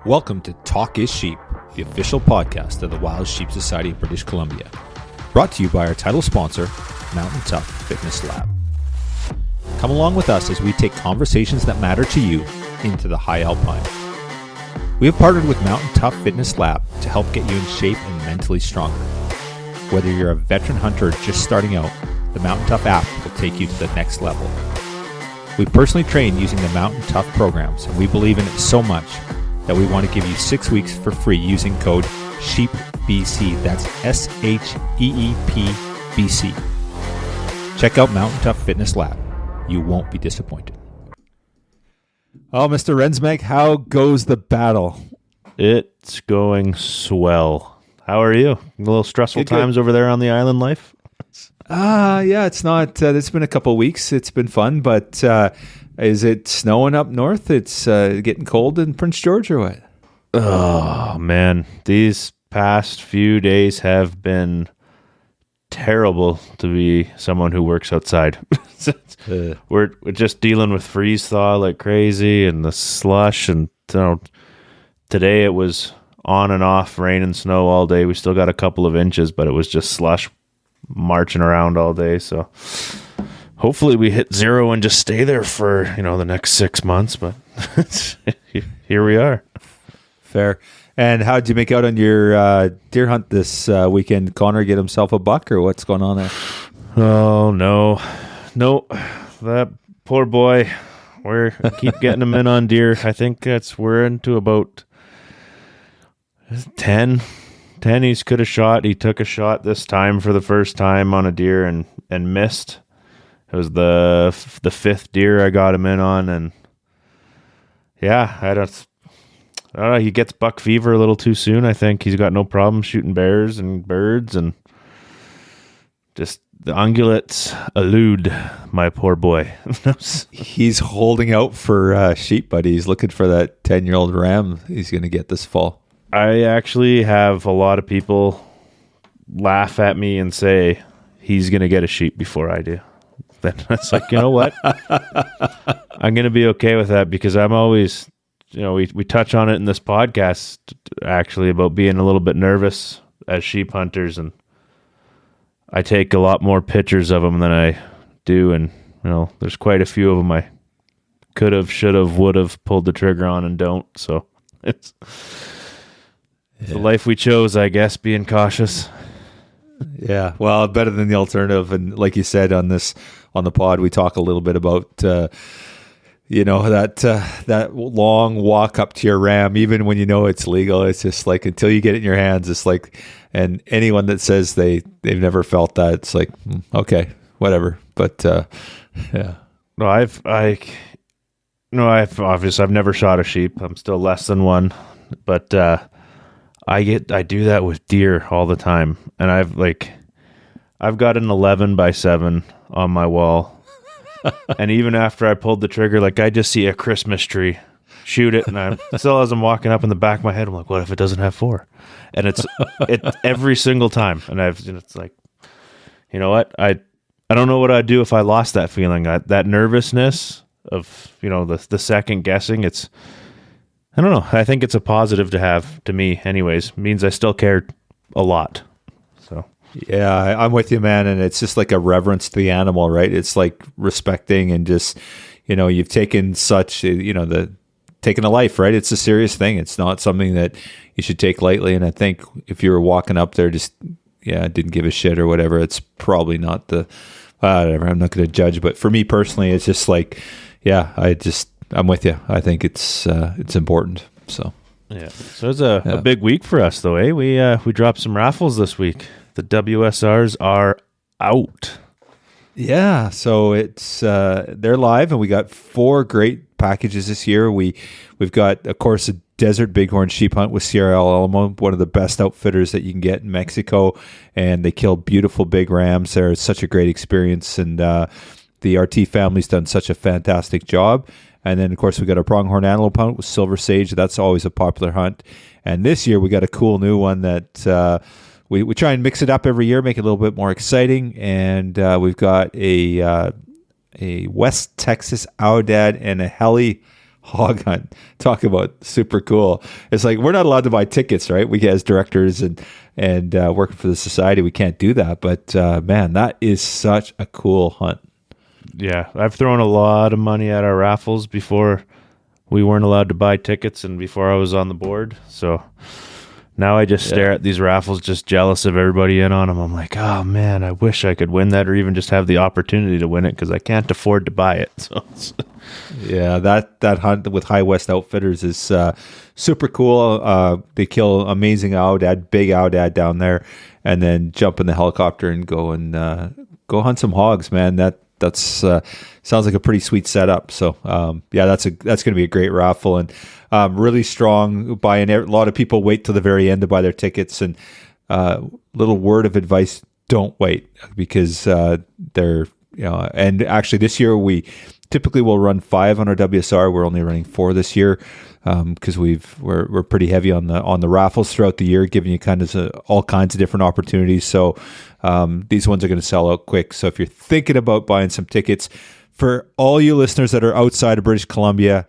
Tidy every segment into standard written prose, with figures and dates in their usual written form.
Welcome to Talk is Sheep, the official podcast of the Wild Sheep Society of British Columbia. Brought to you by our title sponsor, Mountain Tough Fitness Lab. Come along with us as we take conversations that matter to you into the high alpine. We have partnered with Mountain Tough Fitness Lab to help get you in shape and mentally stronger. Whether you're a veteran hunter or just starting out, the Mountain Tough app will take you to the next level. We personally train using the Mountain Tough programs, and we believe in it so much that we want to give you 6 weeks for free using code SHEEPBC. That's SHEEPBC. Check out Mountain Tough Fitness Lab. You won't be disappointed. Oh, Mr. Rensmeg, how goes the battle? It's going swell. How are you? A little stressful times over there on the island life? Yeah, it's not. It's been a couple of weeks. It's been fun, but is it snowing up north? It's getting cold in Prince George or what? Oh, man. These past few days have been terrible to be someone who works outside. We're just dealing with freeze thaw like crazy and the slush. And today it was on and off rain and snow all day. We still got a couple of inches, but it was just slush marching around all day. So hopefully we hit zero and just stay there for the next 6 months. But here we are. Fair. And how did you make out on your deer hunt this weekend? Connor get himself a buck, or what's going on there? Oh no, that poor boy. We keep getting him in on deer. I think we're into about 10 he could have shot. He took a shot this time for the first time on a deer and missed. It was the fifth deer I got him in on, and yeah, I don't know. He gets buck fever a little too soon. I think he's got no problem shooting bears and birds, and just the ungulates elude my poor boy. He's holding out for sheep, but he's looking for that 10-year-old ram he's going to get this fall. I actually have a lot of people laugh at me and say he's going to get a sheep before I do. Then it's like, you know what? I'm going to be okay with that, because I'm always, we touch on it in this podcast actually about being a little bit nervous as sheep hunters, and I take a lot more pictures of them than I do, and there's quite a few of them I could have, should have, would have pulled the trigger on and don't. So it's the life we chose, I guess, being cautious. Yeah, well, better than the alternative. And like you said on the pod, we talk a little bit about that long walk up to your ram, even when it's legal. It's just like, until you get it in your hands, it's like, and anyone that says they've never felt that, it's like, okay, whatever. But yeah, no, I've obviously I've never shot a sheep. I'm still less than one, but I do that with deer all the time, and I've got an 11x7 on my wall. And even after I pulled the trigger, I just see a Christmas tree, shoot it, and I still, as I'm walking up in the back of my head, I'm like, what if it doesn't have 4? And it's every single time. And it's like, you know what? I don't know what I'd do if I lost that feeling, that nervousness of the second guessing. I don't know. I think it's a positive to have, to me, anyways. It means I still cared a lot. So. Yeah, I'm with you, man. And it's just like a reverence to the animal, right? It's like respecting and just, you've taken such, taking a life, right? It's a serious thing. It's not something that you should take lightly. And I think if you were walking up there, didn't give a shit or whatever, it's probably not whatever. I'm not going to judge. But for me personally, it's just like, yeah, I'm with you. I think it's important. So yeah. So it's a big week for us, though, eh? We dropped some raffles this week. The WSRs are out. Yeah, so it's they're live, and we got 4 great packages this year. We've got, of course, a desert bighorn sheep hunt with Sierra Alamo, one of the best outfitters that you can get in Mexico, and they kill beautiful big rams there. It's such a great experience, and the RT family's done such a fantastic job. And then, of course, we got a pronghorn antelope hunt with silver sage. That's always a popular hunt. And this year, we got a cool new one that we try and mix it up every year, make it a little bit more exciting. And we've got a West Texas Aoudad and a Heli hog hunt. Talk about super cool. It's like we're not allowed to buy tickets, right? We as directors and working for the society, we can't do that. But man, that is such a cool hunt. Yeah, I've thrown a lot of money at our raffles before we weren't allowed to buy tickets and before I was on the board. So now I just stare at these raffles, just jealous of everybody in on them. I'm like, oh man, I wish I could win that or even just have the opportunity to win it because I can't afford to buy it. So yeah, that hunt with High West Outfitters is super cool. They kill amazing oudad, big oudad down there, and then jump in the helicopter and go hunt some hogs, man. That's sounds like a pretty sweet setup. So that's going to be a great raffle and really strong buy-in. A lot of people wait till the very end to buy their tickets. And little word of advice: don't wait because they're And actually, this year we typically will run 5 on our WSR. We're only running 4 this year because we're pretty heavy on the raffles throughout the year, giving you kind of all kinds of different opportunities. So these ones are going to sell out quick. So if you're thinking about buying some tickets, for all you listeners that are outside of British Columbia,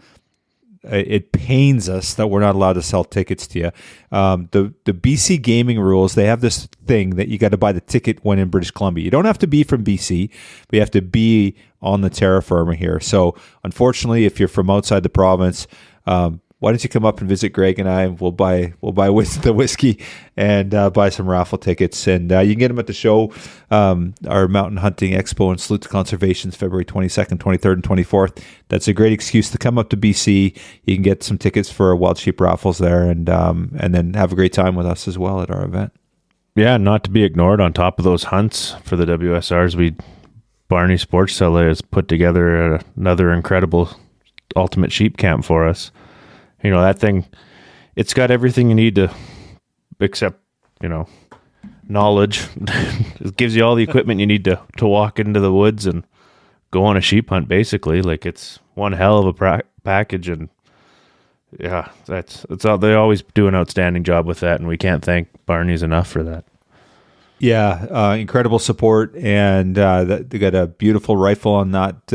it pains us that we're not allowed to sell tickets to you. The BC gaming rules, they have this thing that you got to buy the ticket when in British Columbia. You don't have to be from BC, but you have to be on the terra firma here. So unfortunately, if you're from outside the province, why don't you come up and visit Greg and I? We'll buy the whiskey and buy some raffle tickets, and you can get them at the show. Our Mountain Hunting Expo and Salute to Conservation's February 22nd, 23rd, and 24th. That's a great excuse to come up to BC. You can get some tickets for wild sheep raffles there, and then have a great time with us as well at our event. Yeah, not to be ignored. On top of those hunts for the WSRs, Barney Sports Cellar has put together another incredible ultimate sheep camp for us. That thing, it's got everything you need to, except, knowledge. It gives you all the equipment you need to walk into the woods and go on a sheep hunt, basically. Like, it's one hell of a package, and yeah, that's all. They always do an outstanding job with that, and we can't thank Barney's enough for that. Yeah, incredible support, and they got a beautiful rifle on that.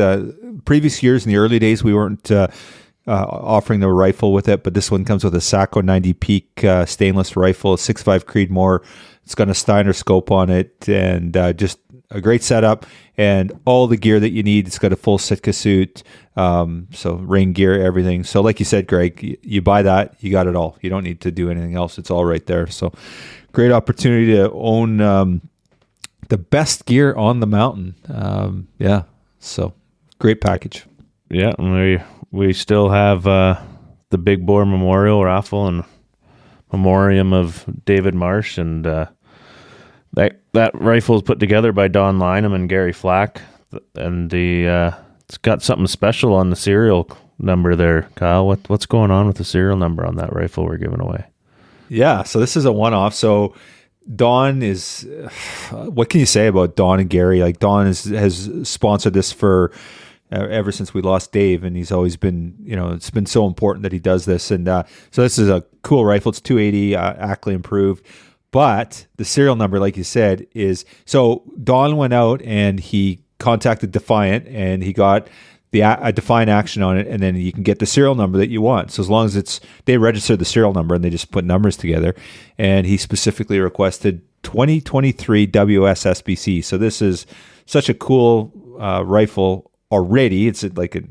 Previous years, in the early days, we weren't offering the rifle with it, but this one comes with a Sacco 90 Peak stainless rifle, a 6.5 Creedmoor. It's got a Steiner scope on it, and just a great setup and all the gear that you need. It's got a full Sitka suit, so rain gear, everything. So like you said, Greg, you buy that, you got it all. You don't need to do anything else. It's all right there. So great opportunity to own the best gear on the mountain. So great package. Yeah, we still have the Big Boar Memorial Raffle and Memoriam of David Marsh, and that rifle is put together by Don Lynham and Gary Flack, and it's got something special on the serial number there. Kyle, what's going on with the serial number on that rifle we're giving away? Yeah, so this is a one-off. So Don is, what can you say about Don and Gary? Like, Don has sponsored this for ever since we lost Dave, and he's always been, it's been so important that he does this. And so this is a cool rifle. It's 280 Ackley improved, but the serial number, like you said, is, so Don went out and he contacted Defiant, and he got a Defiant action on it, and then you can get the serial number that you want. So as long as they register the serial number and they just put numbers together, and he specifically requested 2023 WSSBC. So this is such a cool rifle already. It's like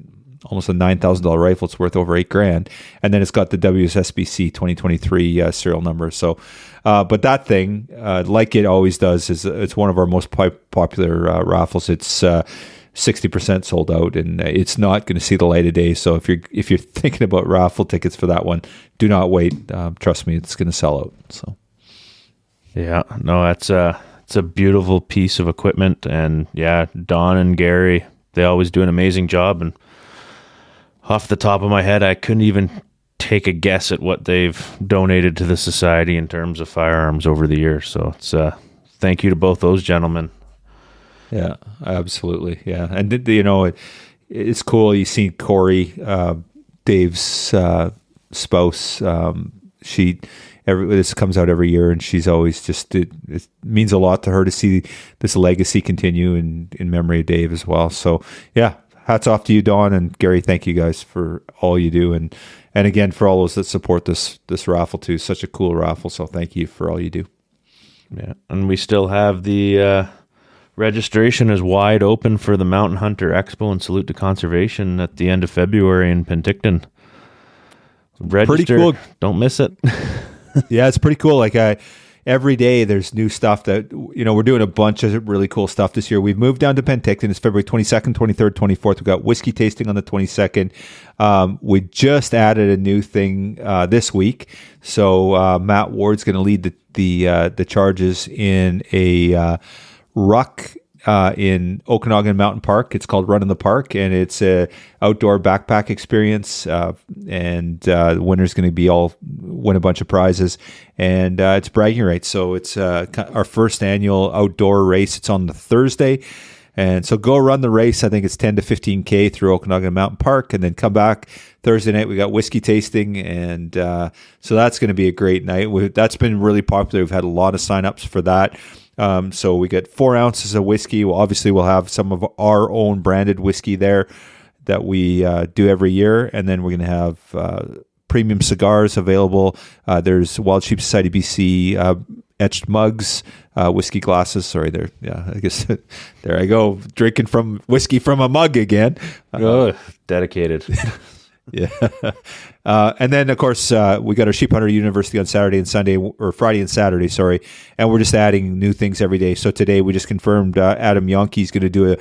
almost a $9,000 rifle. It's worth over $8,000, and then it's got the WSSBC 2023 serial number. So, but that thing, like it always does, is it's one of our most popular raffles. It's 60% sold out, and it's not going to see the light of day. So if you're thinking about raffle tickets for that one, do not wait. Trust me, it's going to sell out. So, yeah, no, it's a beautiful piece of equipment, and yeah, Don and Gary, they always do an amazing job. And off the top of my head, I couldn't even take a guess at what they've donated to the society in terms of firearms over the years. So it's thank you to both those gentlemen. Yeah, absolutely. Yeah, and it's cool. You see Corey, Dave's spouse. This comes out every year, and she's always just, it means a lot to her to see this legacy continue in memory of Dave as well. So yeah, hats off to you, Don, and Gary. Thank you guys for all you do, and again for all those that support this raffle too. Such a cool raffle, so thank you for all you do. Yeah, and we still have the registration is wide open for the Mountain Hunter Expo and Salute to Conservation at the end of February in Penticton. Register, pretty cool. Don't miss it. Yeah, it's pretty cool. Like every day there's new stuff that, we're doing a bunch of really cool stuff this year. We've moved down to Penticton. It's February 22nd, 23rd, 24th. We've got whiskey tasting on the 22nd. We just added a new thing this week. So Matt Ward's going to lead the charges in a ruck in Okanagan Mountain Park. It's called Run in the Park, and it's a outdoor backpack experience. And the winner's going to be all win a bunch of prizes, and it's bragging rights. So it's our first annual outdoor race. It's on the Thursday, and so go run the race. I think it's 10 to 15K through Okanagan Mountain Park, and then come back Thursday night. We got whiskey tasting, and so that's going to be a great night. That's been really popular. We've had a lot of signups for that. So we get 4 ounces of whiskey. We'll have some of our own branded whiskey there that we do every year. And then we're going to have premium cigars available. There's Wild Sheep Society BC etched mugs, whiskey glasses. Sorry, I guess there I go, drinking from whiskey from a mug again. Dedicated. Yeah. And then, of course, we got our Sheep Hunter University on Saturday and Sunday, or Friday and Saturday, sorry. And we're just adding new things every day. So today we just confirmed Adam Yonke's going to do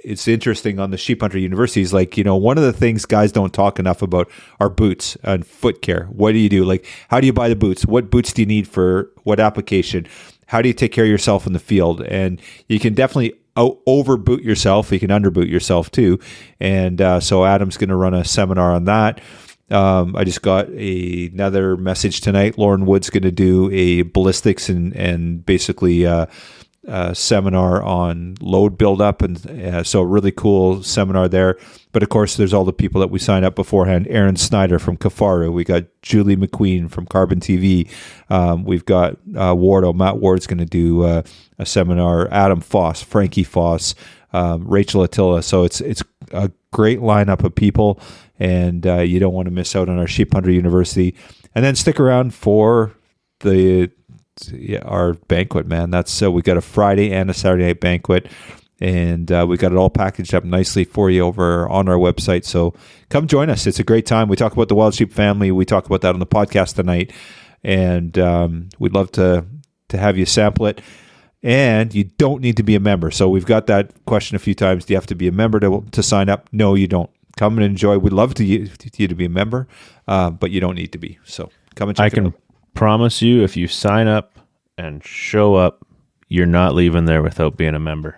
it's interesting on the Sheep Hunter University. Is like, one of the things guys don't talk enough about are boots and foot care. What do you do? Like, how do you buy the boots? What boots do you need for what application? How do you take care of yourself in the field? And you can definitely overboot yourself. You can underboot yourself too. And so Adam's going to run a seminar on that. I just got another message tonight. Lauren Wood's going to do a ballistics and basically seminar on load buildup. And so a really cool seminar there. But of course, there's all the people that we signed up beforehand. Aaron Snyder from Kafaru. We got Julie McQueen from Carbon TV. We've got Wardo. Matt Ward's going to do a seminar. Adam Foss, Frankie Foss, Rachel Attila. So it's a great lineup of people, and you don't want to miss out on our Sheep Hunter University. And then stick around for our banquet, man. That's we got a Friday and a Saturday night banquet. And we got it all packaged up nicely for you over on our website. So come join us. It's a great time. We talk about the Wild Sheep family. We talk about that on the podcast tonight. And we'd love to have you sample it. And you don't need to be a member. So we've got that question a few times. Do you have to be a member to sign up? No, you don't. Come and enjoy. We'd love you to be a member, but you don't need to be. So come and check it out. I can promise you, if you sign up and show up, you're not leaving there without being a member.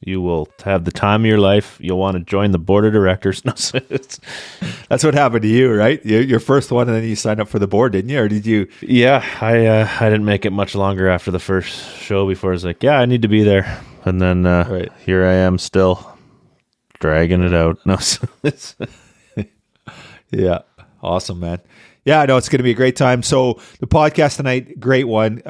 You will have the time of your life. You'll want to join the board of directors. No, that's what happened to you, right? Your first one, and then you signed up for the board, didn't you? Or did you? Yeah, I didn't make it much longer after the first show before I was like, yeah, I need to be there. And then Here I am still dragging it out. No, yeah, awesome, man. Yeah, I know it's going to be a great time. So the podcast tonight, great one.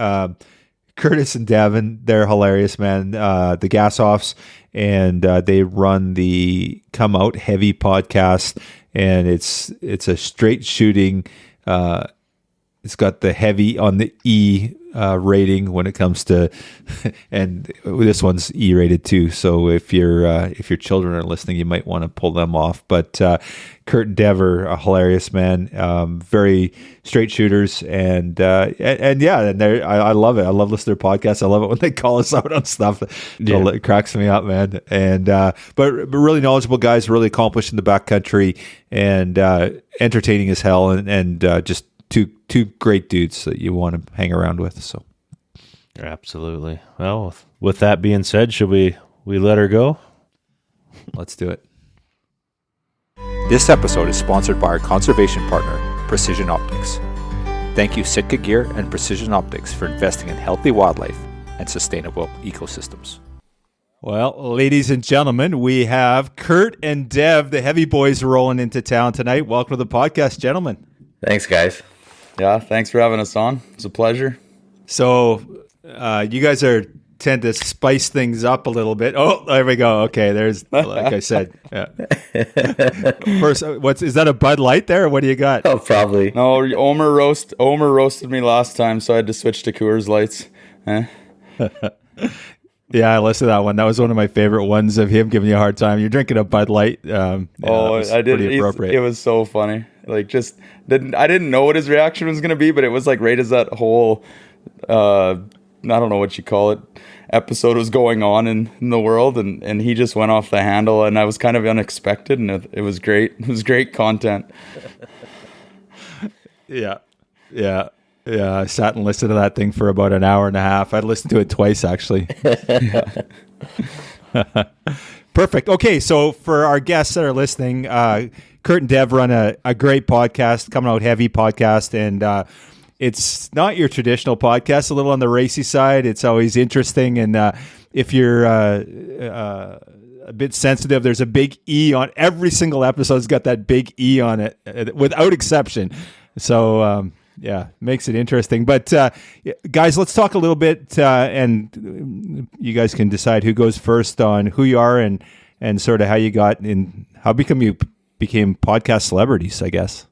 Curtis and Devin, they're hilarious, man. The Gassoffs, and they run the Come Out Heavy podcast, and it's a straight shooting. It's got the heavy on the E rating when it comes to, and this one's E rated too. So if your children are listening, you might want to pull them off. But Kurt and Dev are a hilarious, man. Very straight shooters, and yeah, and I love it. I love listening to their podcasts. I love it when they call us out on stuff. It cracks me up, man. And but really knowledgeable guys, really accomplished in the backcountry, and entertaining as hell, and just two great dudes that you want to hang around with. So absolutely. Well, with that being said, should we let her go? Let's do it. This episode is sponsored by our conservation partner, Precision Optics. Thank you, Sitka Gear and Precision Optics, for investing in healthy wildlife and sustainable ecosystems. Well, ladies and gentlemen, we have Kurt and Dev, the heavy boys, rolling into town tonight. Welcome to the podcast, gentlemen. Thanks, guys. Yeah, thanks for having us on. It's a pleasure. So you guys are tend to spice things up a little bit. Oh, there we go. Okay, there's, like I said. Yeah. First, is that a Bud Light there? Or what do you got? Oh, probably. No, Omer roasted me last time, so I had to switch to Coors Lights. Yeah, I listened to that one. That was one of my favorite ones of him giving you a hard time. You're drinking a Bud Light. I did. It was so funny. Like, I didn't know what his reaction was going to be, but it was like right as that whole, I don't know what you call it, episode was going on in the world, and he just went off the handle, and I was kind of unexpected, and it was great. It was great content. Yeah. I sat and listened to that thing for about an hour and a half. I'd listened to it twice, actually. Perfect. Okay, so for our guests that are listening, Kurt and Dev run a great podcast, coming out heavy podcast, and it's not your traditional podcast, a little on the racy side. It's always interesting, and if you're a bit sensitive, there's a big E on every single episode. It's got that big E on it, without exception. So, makes it interesting. But guys, let's talk a little bit, and you guys can decide who goes first on who you are and sort of how you got in, how you became podcast celebrities, I guess.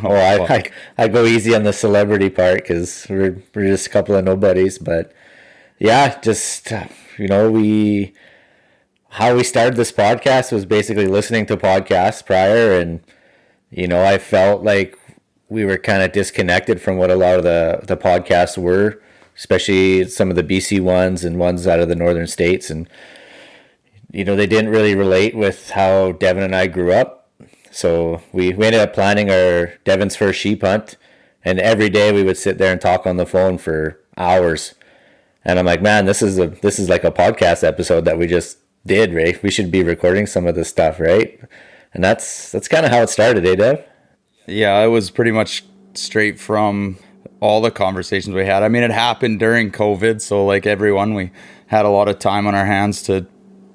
Oh, I go easy on the celebrity part because we're just a couple of nobodies. But yeah, just how we started this podcast was basically listening to podcasts prior, and I felt like we were kind of disconnected from what a lot of the podcasts were, especially some of the BC ones and ones out of the northern states. And, they didn't really relate with how Devin and I grew up. So we ended up planning Devin's first sheep hunt. And every day we would sit there and talk on the phone for hours. And I'm like, man, this is like a podcast episode that we just did, right? We should be recording some of this stuff, right? And that's kind of how it started, Dev? Yeah, it was pretty much straight from all the conversations we had. I mean, it happened during COVID, so like everyone, we had a lot of time on our hands to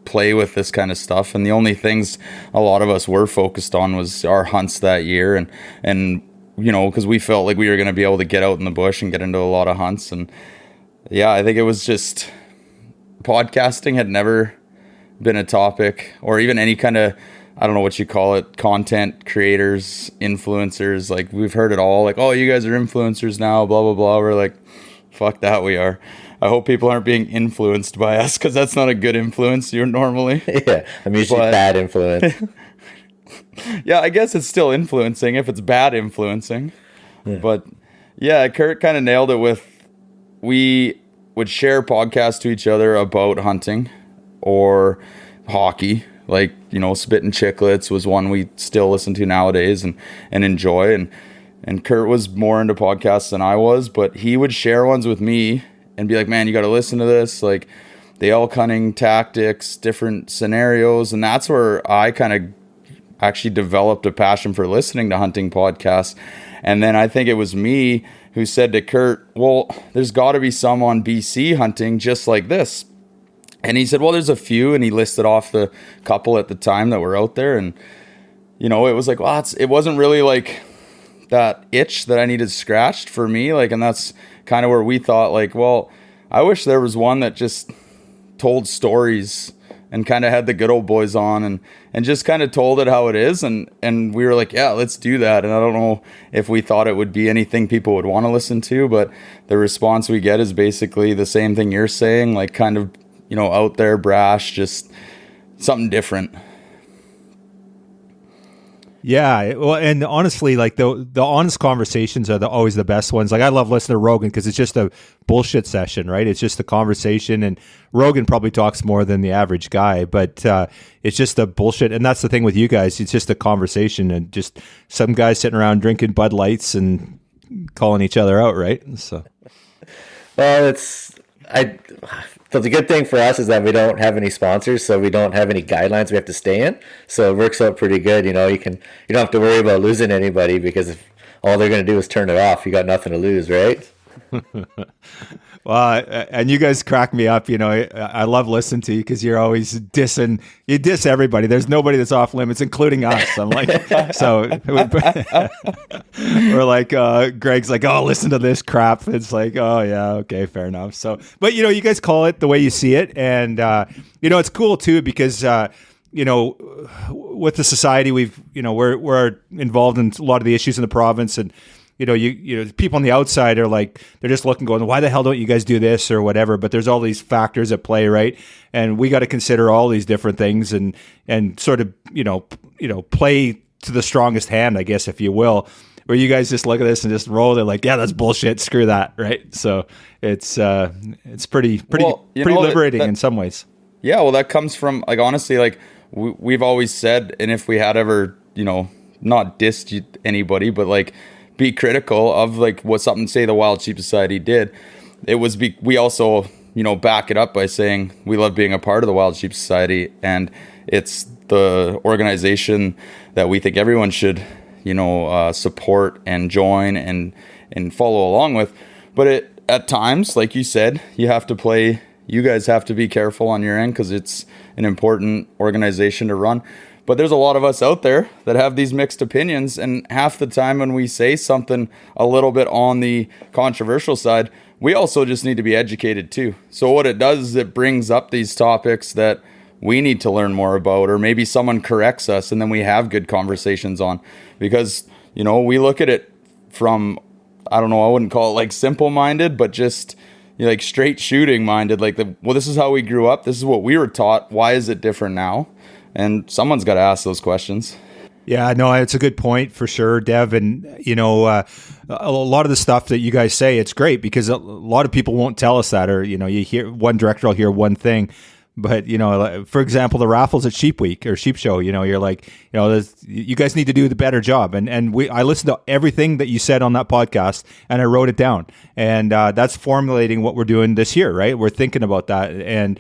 play with this kind of stuff. And the only things a lot of us were focused on was our hunts that year. And because we felt like we were going to be able to get out in the bush and get into a lot of hunts. And yeah, I think it was just podcasting had never been a topic, or even any kind of, I don't know what you call it, content creators, influencers. Like, we've heard it all. Like, oh, you guys are influencers now, blah, blah, blah. We're like, fuck that, we are. I hope people aren't being influenced by us, because that's not a good influence. You're normally. Yeah, I'm usually bad influence. Yeah, I guess it's still influencing if it's bad influencing. Yeah. But yeah, Kurt kind of nailed it with, we would share podcasts to each other about hunting or hockey. Like, Spittin' Chicklets was one we still listen to nowadays and enjoy. And Kurt was more into podcasts than I was, but he would share ones with me and be like, man, you got to listen to this. Like, the elk hunting tactics, different scenarios. And that's where I kind of actually developed a passion for listening to hunting podcasts. And then I think it was me who said to Kurt, well, there's got to be some on BC hunting just like this. And he said, well, there's a few. And he listed off the couple at the time that were out there. And, it was like, well, it wasn't really like that itch that I needed scratched for me. Like, and that's kind of where we thought, like, well, I wish there was one that just told stories and kind of had the good old boys on and just kind of told it how it is. And we were like, yeah, let's do that. And I don't know if we thought it would be anything people would want to listen to, but the response we get is basically the same thing you're saying, like kind of, out there, brash, just something different. Yeah, well, and honestly, like the honest conversations are always the best ones. Like, I love listening to Rogan because it's just a bullshit session, right? It's just a conversation, and Rogan probably talks more than the average guy, but it's just a bullshit. And that's the thing with you guys; it's just a conversation, and just some guys sitting around drinking Bud Lights and calling each other out, right? So, well, So the good thing for us is that we don't have any sponsors, so we don't have any guidelines we have to stay in. So it works out pretty good. You don't have to worry about losing anybody, because if all they're going to do is turn it off, you got nothing to lose, right? Well, and you guys crack me up. You know, I love listening to you because you're always dissing. You diss everybody. There's nobody that's off limits, including us. I'm like, so we're like, Greg's like, oh, listen to this crap. It's like, oh yeah, okay, fair enough. So, but you know, you guys call it the way you see it, and you know, it's cool too because. You know, with the society, we're involved in a lot of the issues in the province, and you know, people on the outside are like, they're just looking, going, why the hell don't you guys do this or whatever? But there's all these factors at play, right? And we got to consider all these different things and sort of, you know, play to the strongest hand, I guess, if you will. Where you guys just look at this and just roll. They're like, yeah, that's bullshit. Screw that, right? So it's pretty liberating in some ways. Yeah, well, that comes from, like, honestly, like, we've always said, and if we had ever, you know, not dissed anybody, but like be critical of like what something, say, the Wild Sheep Society did, it was we also, you know, back it up by saying we love being a part of the Wild Sheep Society, and it's the organization that we think everyone should, you know, support and join and follow along with. But at times, like you said, you guys have to be careful on your end because it's an important organization to run. But there's a lot of us out there that have these mixed opinions, and half the time when we say something a little bit on the controversial side, we also just need to be educated too. So what it does is it brings up these topics that we need to learn more about, or maybe someone corrects us and then we have good conversations on. Because, you know, we look at it from, I don't know, I wouldn't call it like simple-minded, but just, you know, like straight shooting minded, like this is how we grew up. This is what we were taught. Why is it different now? And someone's got to ask those questions. Yeah, no, it's a good point for sure, Dev. And, you know, a lot of the stuff that you guys say, it's great because a lot of people won't tell us that, or, you know, you hear one director will hear one thing. But, you know, for example, the raffles at Sheep Week or Sheep Show, you know, you're like, you know, you guys need to do the better job. And I listened to everything that you said on that podcast and I wrote it down. And that's formulating what we're doing this year, right? We're thinking about that. And,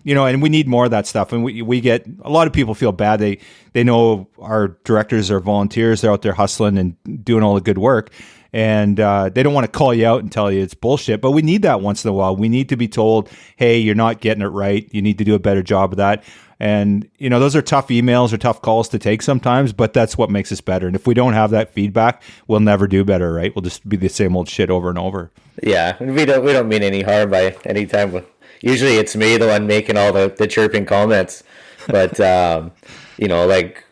you know, and we need more of that stuff. And we get, a lot of people feel bad. They know our directors are volunteers. They're out there hustling and doing all the good work. And they don't want to call you out and tell you it's bullshit, but we need that once in a while. We need to be told, hey, you're not getting it right. You need to do a better job of that. And, you know, those are tough emails or tough calls to take sometimes, but that's what makes us better. And if we don't have that feedback, we'll never do better, right? We'll just be the same old shit over and over. Yeah, we don't mean any harm by any time. Usually it's me, the one making all the chirping comments. But, you know, like,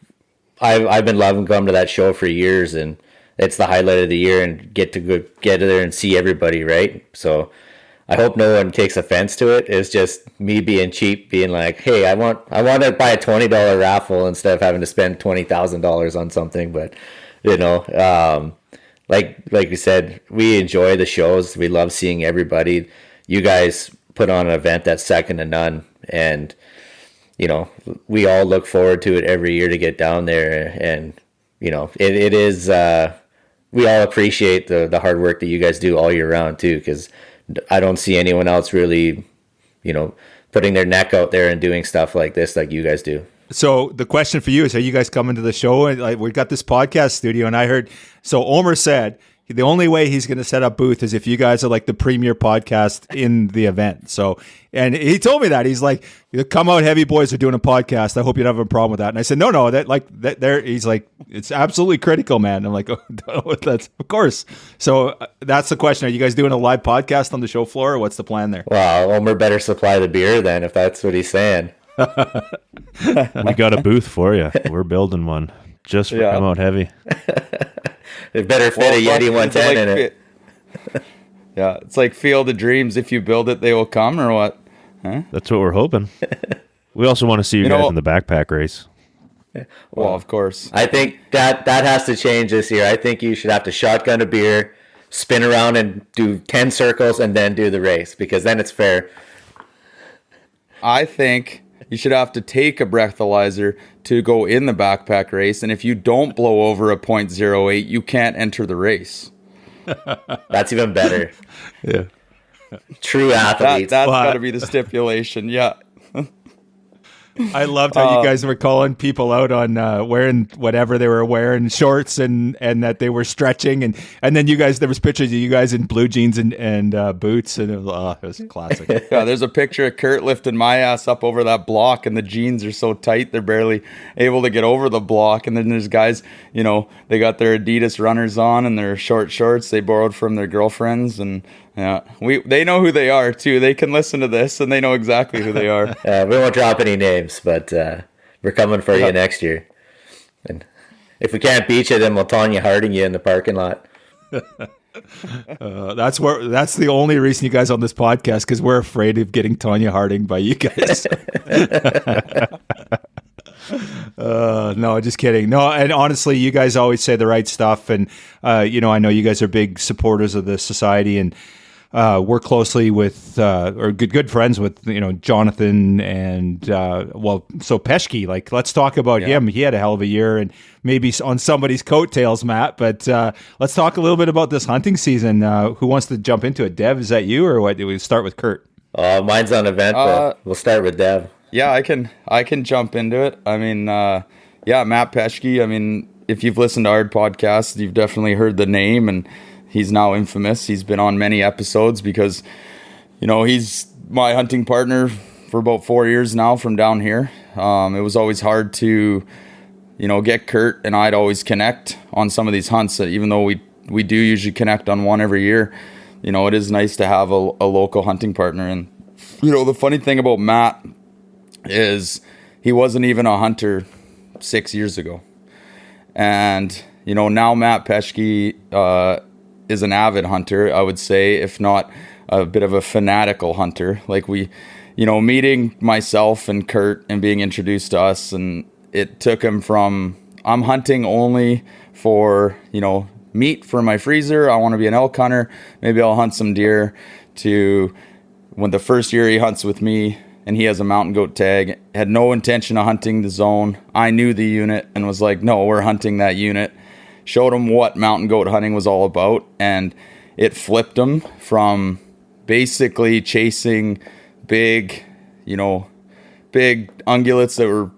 I've been loving coming to that show for years, and it's the highlight of the year, and get there and see everybody, right? So I hope no one takes offense to it. It's just me being cheap, being like, hey, I want to buy a $20 raffle instead of having to spend $20,000 on something. But, you know, like we said, we enjoy the shows. We love seeing everybody. You guys put on an event that's second to none, and, you know, we all look forward to it every year to get down there. And, you know, it is, we all appreciate the hard work that you guys do all year round too, because I don't see anyone else really, you know, putting their neck out there and doing stuff like this like you guys do. So the question for you is, are you guys coming to the show? And like, we've got this podcast studio, and I heard, so Omer said the only way he's going to set up booth is if you guys are like the premier podcast in the event. So, and he told me that he's like, come out, heavy boys are doing a podcast. I hope you don't have a problem with that. And I said, no, that there, he's like, it's absolutely critical, man. I'm like, oh, that's of course. So that's the question. Are you guys doing a live podcast on the show floor, or what's the plan there? Well, Omer better supply the beer then, if that's what he's saying. We got a booth for you. We're building one just for Come Out Heavy. It better fit a Yeti 110 in it. Yeah, it's like Field of Dreams. If you build it, they will come, or what? Huh? That's what we're hoping. We also want to see you guys in the backpack race. Well, of course. I think that has to change this year. I think you should have to shotgun a beer, spin around and do 10 circles, and then do the race, because then it's fair. I think you should have to take a breathalyzer to go in the backpack race, and if you don't blow over a .08, you can't enter the race. That's even better. Yeah. True athletes. That's got to be the stipulation. Yeah. I loved how you guys were calling people out on wearing whatever they were wearing, shorts, and that they were stretching, and then you guys, there was pictures of you guys in blue jeans and boots, and it was classic. Yeah, there's a picture of Kurt lifting my ass up over that block, and the jeans are so tight they're barely able to get over the block. And then there's guys, they got their Adidas runners on and their short shorts they borrowed from their girlfriends, and yeah, they know who they are too. They can listen to this and they know exactly who they are. We won't drop any names, but we're coming for you next year. And if we can't beat you, then we'll Tanya Harding you in the parking lot. That's the only reason you guys on this podcast, because we're afraid of getting Tanya Harding by you guys. No, just kidding. No, and honestly, you guys always say the right stuff, and I know you guys are big supporters of the society, and work closely with or good friends with Jonathan and so Peschke. Like, let's talk about him. He had a hell of a year, and maybe on somebody's coattails, Matt. But let's talk a little bit about this hunting season. Who wants to jump into it? Dev, is that you, or what? Do we start with Kurt? Mine's on event, but we'll start with Dev. Yeah, I can jump into it. I mean, Matt Peschke. I mean, if you've listened to our podcast, you've definitely heard the name, and he's now infamous. He's been on many episodes because, he's my hunting partner for about 4 years now from down here. It was always hard to, get Kurt and I'd always connect on some of these hunts, even though we do usually connect on one every year. It is nice to have a local hunting partner. And, the funny thing about Matt is he wasn't even a hunter 6 years ago. And, now Matt Peschke is an avid hunter, I would say, if not a bit of a fanatical hunter. Like meeting myself and Kurt and being introduced to us, and it took him from, I'm hunting only for, meat for my freezer, I want to be an elk hunter, maybe I'll hunt some deer, to when the first year he hunts with me and he has a mountain goat tag, had no intention of hunting the zone. I knew the unit and was like, no, we're hunting that unit. Showed him what mountain goat hunting was all about, and it flipped him from basically chasing big ungulates that were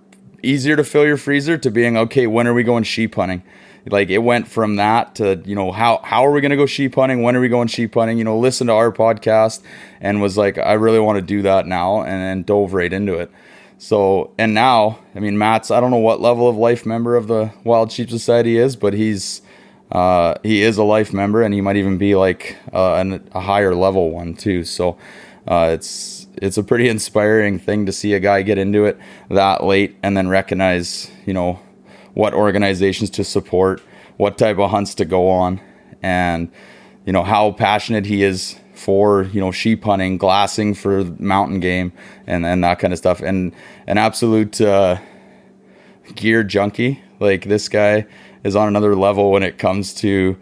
easier to fill your freezer to being, okay, when are we going sheep hunting? Like, it went from that to, how are we going to go sheep hunting? When are we going sheep hunting? Listen to our podcast, and was like, I really want to do that now, and then dove right into it. So, and now, I mean, Matt's, I don't know what level of life member of the Wild Sheep Society is, but he is a life member, and he might even be like a higher level one too. So, it's a pretty inspiring thing to see a guy get into it that late and then recognize, what organizations to support, what type of hunts to go on, and, how passionate he is for, sheep hunting, glassing for mountain game, and that kind of stuff. And an absolute gear junkie. Like, this guy is on another level when it comes to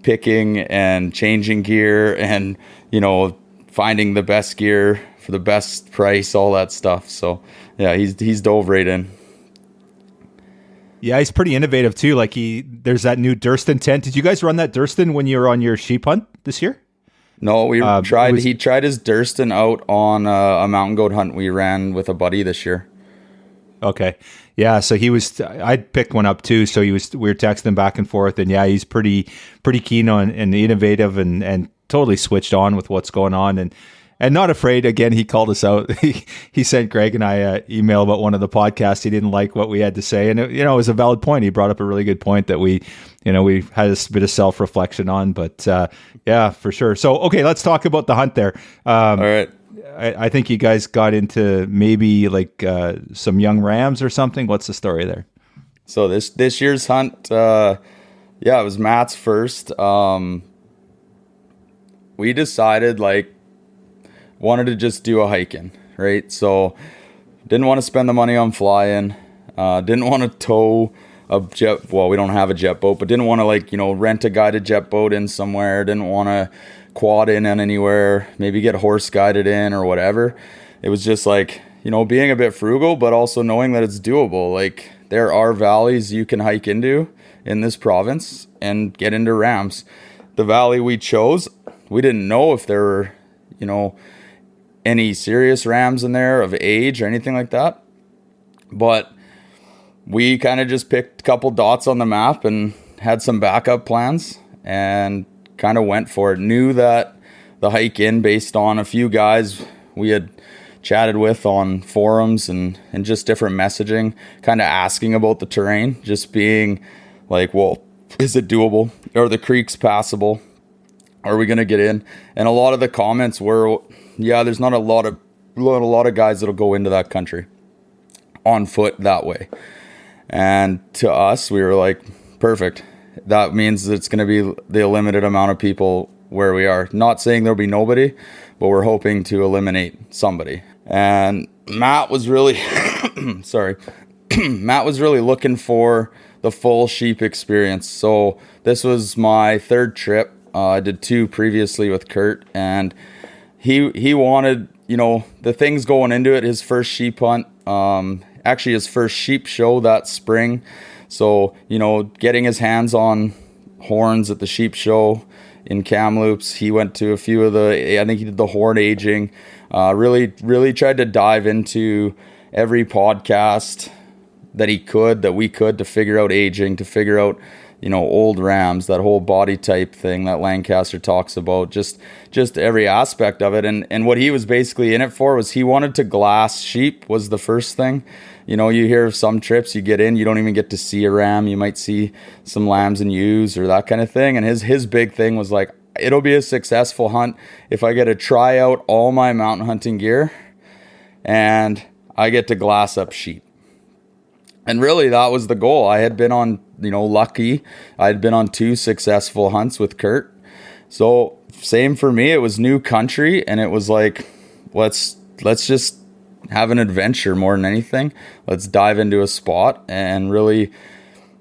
picking and changing gear and, finding the best gear for the best price, all that stuff. So, yeah, he's dove right in. Yeah, he's pretty innovative too. Like, there's that new Durston tent. Did you guys run that Durston when you were on your sheep hunt this year? No, we tried. He tried his Durston out on a mountain goat hunt we ran with a buddy this year. Okay, yeah. So I'd picked one up too. So we were texting back and forth, and yeah, he's pretty keen on and innovative and totally switched on with what's going on, and not afraid. Again, he called us out. He sent Greg and I an email about one of the podcasts. He didn't like what we had to say, and it was a valid point. He brought up a really good point that we had a bit of self-reflection on. But yeah, for sure. So, okay, let's talk about the hunt there. All right. I think you guys got into maybe like some young rams or something. What's the story there? So this year's hunt, it was Matt's first. We decided, wanted to just do a hiking, right? So didn't want to spend the money on flying, didn't want to tow a jet. Well, we don't have a jet boat, but didn't want to rent a guided jet boat in somewhere. Didn't want to quad in on anywhere, maybe get horse guided in or whatever. It was just being a bit frugal, but also knowing that it's doable. Like, there are valleys you can hike into in this province and get into rams. The valley we chose, we didn't know if there were, any serious rams in there of age or anything like that. But we kind of just picked a couple dots on the map and had some backup plans and kind of went for it. Knew that the hike in, based on a few guys we had chatted with on forums and just different messaging, kind of asking about the terrain, just being like, well, is it doable? Are the creeks passable? Are we going to get in? And a lot of the comments were, yeah, there's not a lot of guys that'll go into that country on foot that way. And to us, we were like, perfect. That means that it's going to be the limited amount of people where we are. Not saying there'll be nobody, but we're hoping to eliminate somebody. And Matt was really, Matt was really looking for the full sheep experience. So this was my third trip. I did 2 previously with Kurt, and he wanted, the things going into it. His first sheep hunt, actually his first sheep show that spring. So, getting his hands on horns at the sheep show in Kamloops. He went to a few of I think he did the horn aging. Really tried to dive into every podcast that we could to figure out aging, to figure out, old rams, that whole body type thing that Lancaster talks about, just every aspect of it. And what he was basically in it for was he wanted to glass sheep was the first thing. You hear of some trips, you get in, you don't even get to see a ram. You might see some lambs and ewes or that kind of thing. And his big thing was like, it'll be a successful hunt if I get to try out all my mountain hunting gear and I get to glass up sheep. And really, that was the goal. I had been on, lucky. I had been on 2 successful hunts with Kurt. So same for me. It was new country, and it was like, let's just have an adventure more than anything. Let's dive into a spot. And really,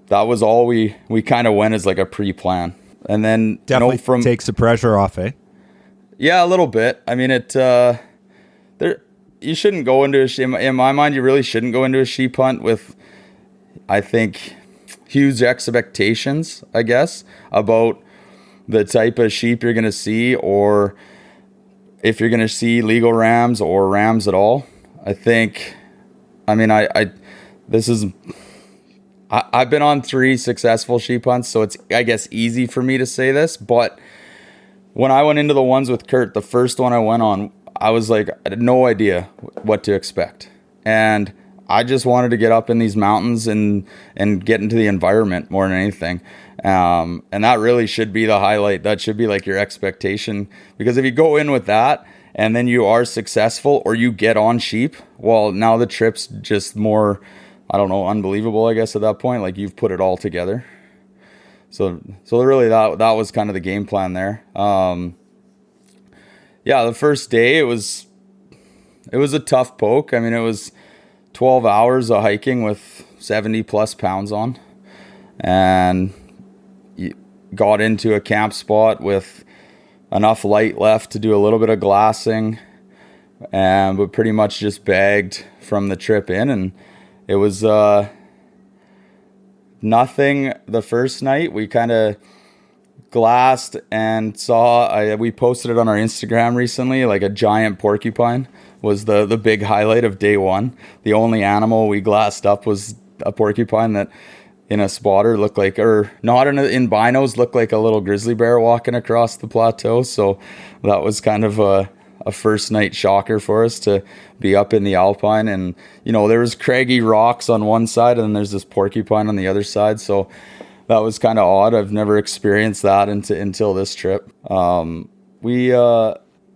that was all we kind of went as like a pre-plan. And then definitely takes the pressure off, eh? Yeah, a little bit. I mean, you shouldn't go into in my mind, you really shouldn't go into a sheep hunt with, I think, huge expectations, I guess, about the type of sheep you're going to see, or if you're going to see legal rams or rams at all. I've been on 3 successful sheep hunts, so it's, I guess, easy for me to say this, but when I went into the ones with Kurt, the first one I went on, I was like, I had no idea what to expect. And I just wanted to get up in these mountains and get into the environment more than anything. And that really should be the highlight. That should be like your expectation. Because if you go in with that and then you are successful or you get on sheep, well, now the trip's just more, unbelievable, I guess, at that point. Like, you've put it all together. So really that was kind of the game plan there. The first day it was a tough poke. I mean, it was 12 hours of hiking with 70 plus pounds on, and got into a camp spot with enough light left to do a little bit of glassing, but pretty much just bagged from the trip in. And it was nothing the first night. We kind of glassed and we posted it on our Instagram recently, like a giant porcupine was the big highlight of day one. The only animal we glassed up was a porcupine that in a spotter looked like, or not in binos, looked like a little grizzly bear walking across the plateau. So that was kind of a first night shocker for us to be up in the Alpine. And, there was craggy rocks on one side and then there's this porcupine on the other side. So that was kind of odd. I've never experienced that until this trip.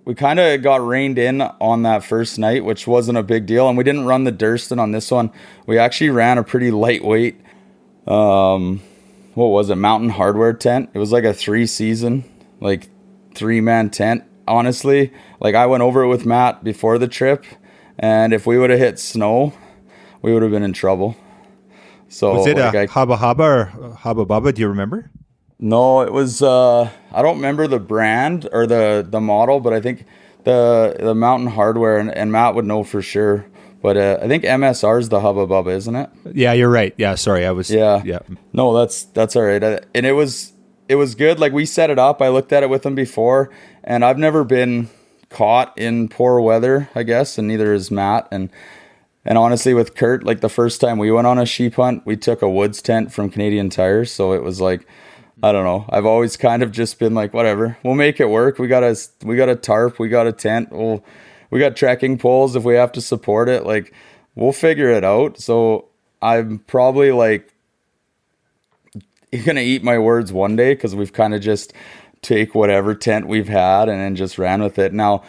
We kind of got reined in on that first night, which wasn't a big deal. And we didn't run the Durston on this one. We actually ran a pretty lightweight, Mountain Hardware tent. It was like a 3-season, like 3-man tent. Honestly, like, I went over it with Matt before the trip, and if we would have hit snow, we would have been in trouble. So was it a Hubba Hubba or Hubba Bubba? Do you remember? No, it was, I don't remember the brand or the model, but I think the Mountain Hardware, and Matt would know for sure. But I think MSR is the Hubba Bubba, isn't it? Yeah, you're right. Yeah, sorry, I was. Yeah. No, that's all right. And it was good. Like, we set it up. I looked at it with him before, and I've never been caught in poor weather, I guess, and neither is Matt. And And honestly, with Kurt, like the first time we went on a sheep hunt, we took a woods tent from Canadian Tire. So it was like, I don't know. I've always kind of just been like, whatever, we'll make it work. We got a tarp, we got a tent. We got trekking poles if we have to support it. Like, we'll figure it out. So I'm probably like going to eat my words one day, because we've kind of just take whatever tent we've had and then just ran with it. Now,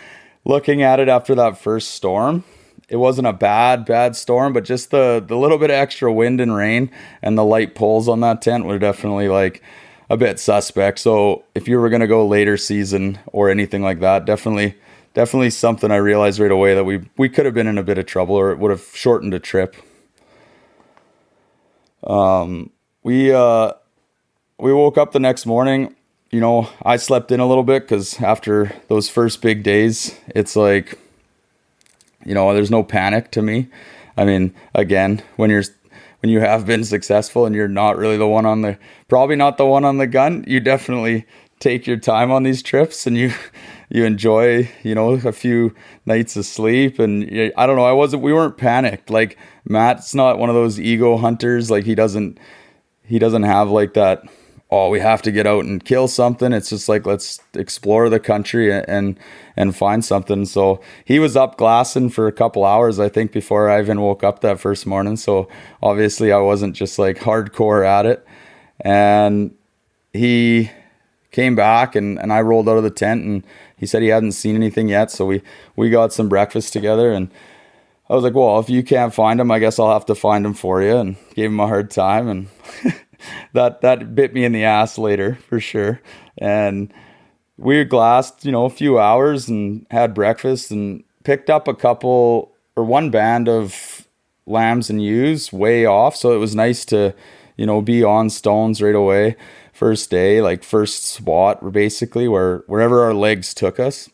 looking at it after that first storm, it wasn't a bad storm, but just the little bit of extra wind and rain and the light poles on that tent were definitely like a bit suspect. So if you were going to go later season or anything like that, definitely something I realized right away that we could have been in a bit of trouble, or it would have shortened a trip. We woke up the next morning. You know, I slept in a little bit, because after those first big days, it's like, you know, there's no panic to me. I mean, again, when you have been successful and you're not really probably not the one on the gun, you definitely take your time on these trips, and you enjoy, you know, a few nights of sleep. And I don't know, we weren't panicked. Like, Matt's not one of those ego hunters. Like, he doesn't have like that, oh, we have to get out and kill something. It's just like, let's explore the country and find something. So he was up glassing for a couple hours, I think, before I even woke up that first morning. So obviously I wasn't just like hardcore at it. And he came back, and I rolled out of the tent, and he said he hadn't seen anything yet. So we got some breakfast together, and I was like, well, if you can't find him, I guess I'll have to find him for you, and gave him a hard time. And that bit me in the ass later, for sure. And we glassed, you know, a few hours and had breakfast and picked up one band of lambs and ewes way off. So it was nice to, you know, be on stones right away. First day, like first spot, basically wherever our legs took us.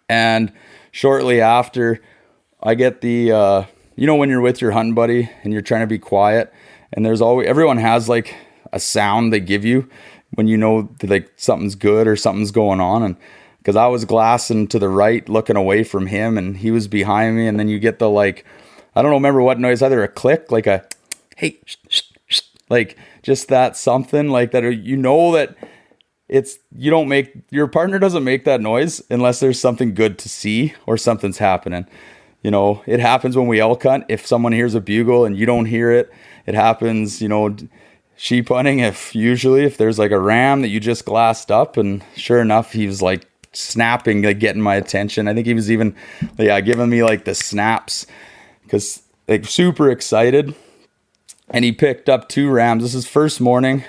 And shortly after, I get the, you know, when you're with your hunting buddy and you're trying to be quiet, and everyone has like a sound they give you when you know that like something's good or something's going on. And because I was glassing to the right, looking away from him, and he was behind me, and then you get the like, I don't remember what noise, either a click, like a, hey, shh, shh, like just that something like that, you know, that your partner doesn't make that noise unless there's something good to see or something's happening. You know, it happens when we elk hunt. If someone hears a bugle and you don't hear it, it happens, you know, sheep hunting. If there's like a ram that you just glassed up, and sure enough, he was like snapping, like getting my attention. I think he was even, giving me like the snaps, because like super excited. And he picked up 2 rams. This is first morning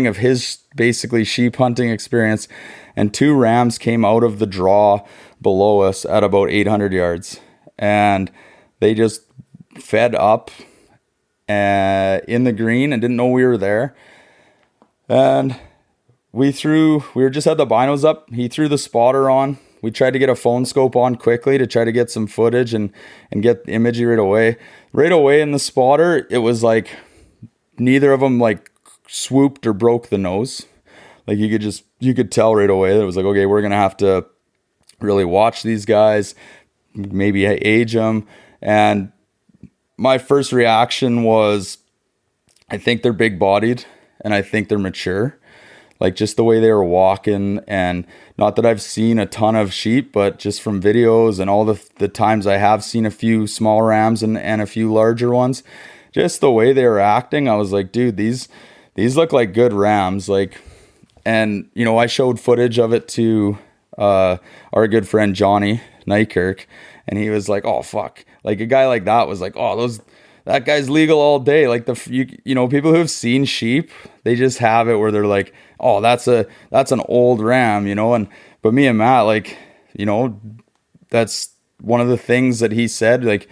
of his basically sheep hunting experience. And 2 rams came out of the draw below us at about 800 yards. And they just fed up in the green and didn't know we were there. And we just had the binos up. He threw the spotter on. We tried to get a phone scope on quickly to try to get some footage and get imagery right away. Right away in the spotter, it was like neither of them like swooped or broke the nose. Like you could tell right away that it was like, okay, we're going to have to really watch these guys, maybe age them. And my first reaction was, I think they're big bodied and I think they're mature. Like just the way they were walking, and not that I've seen a ton of sheep, but just from videos and all the times I have seen a few small rams and a few larger ones, just the way they were acting, I was like, dude, these look like good rams. Like, and you know, I showed footage of it to our good friend Johnny Nykirk, and he was like, oh fuck, like a guy like that was like, oh, that guy's legal all day. Like you know, people who have seen sheep, they just have it where they're like, oh, that's an old ram, you know. But me and Matt, like, you know, that's one of the things that he said, like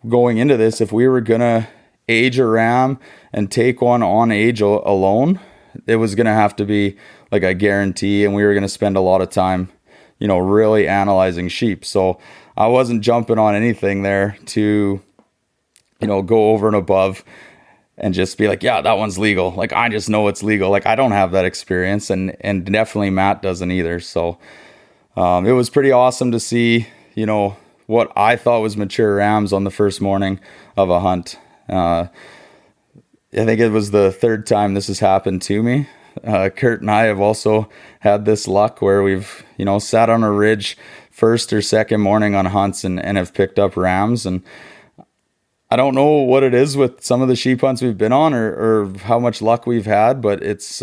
going into this, if we were gonna age a ram and take one on age alone, it was gonna have to be like a guarantee, and we were gonna spend a lot of time, you know, really analyzing sheep. So I wasn't jumping on anything there to, you know, go over and above and just be like, yeah, that one's legal. Like, I just know it's legal. Like, I don't have that experience, and definitely Matt doesn't either. So it was pretty awesome to see, you know, what I thought was mature rams on the first morning of a hunt. I think it was the third time this has happened to me. Kurt and I have also had this luck where we've, sat on a ridge first or second morning on hunts and have picked up rams. And I don't know what it is with some of the sheep hunts we've been on or how much luck we've had, but it's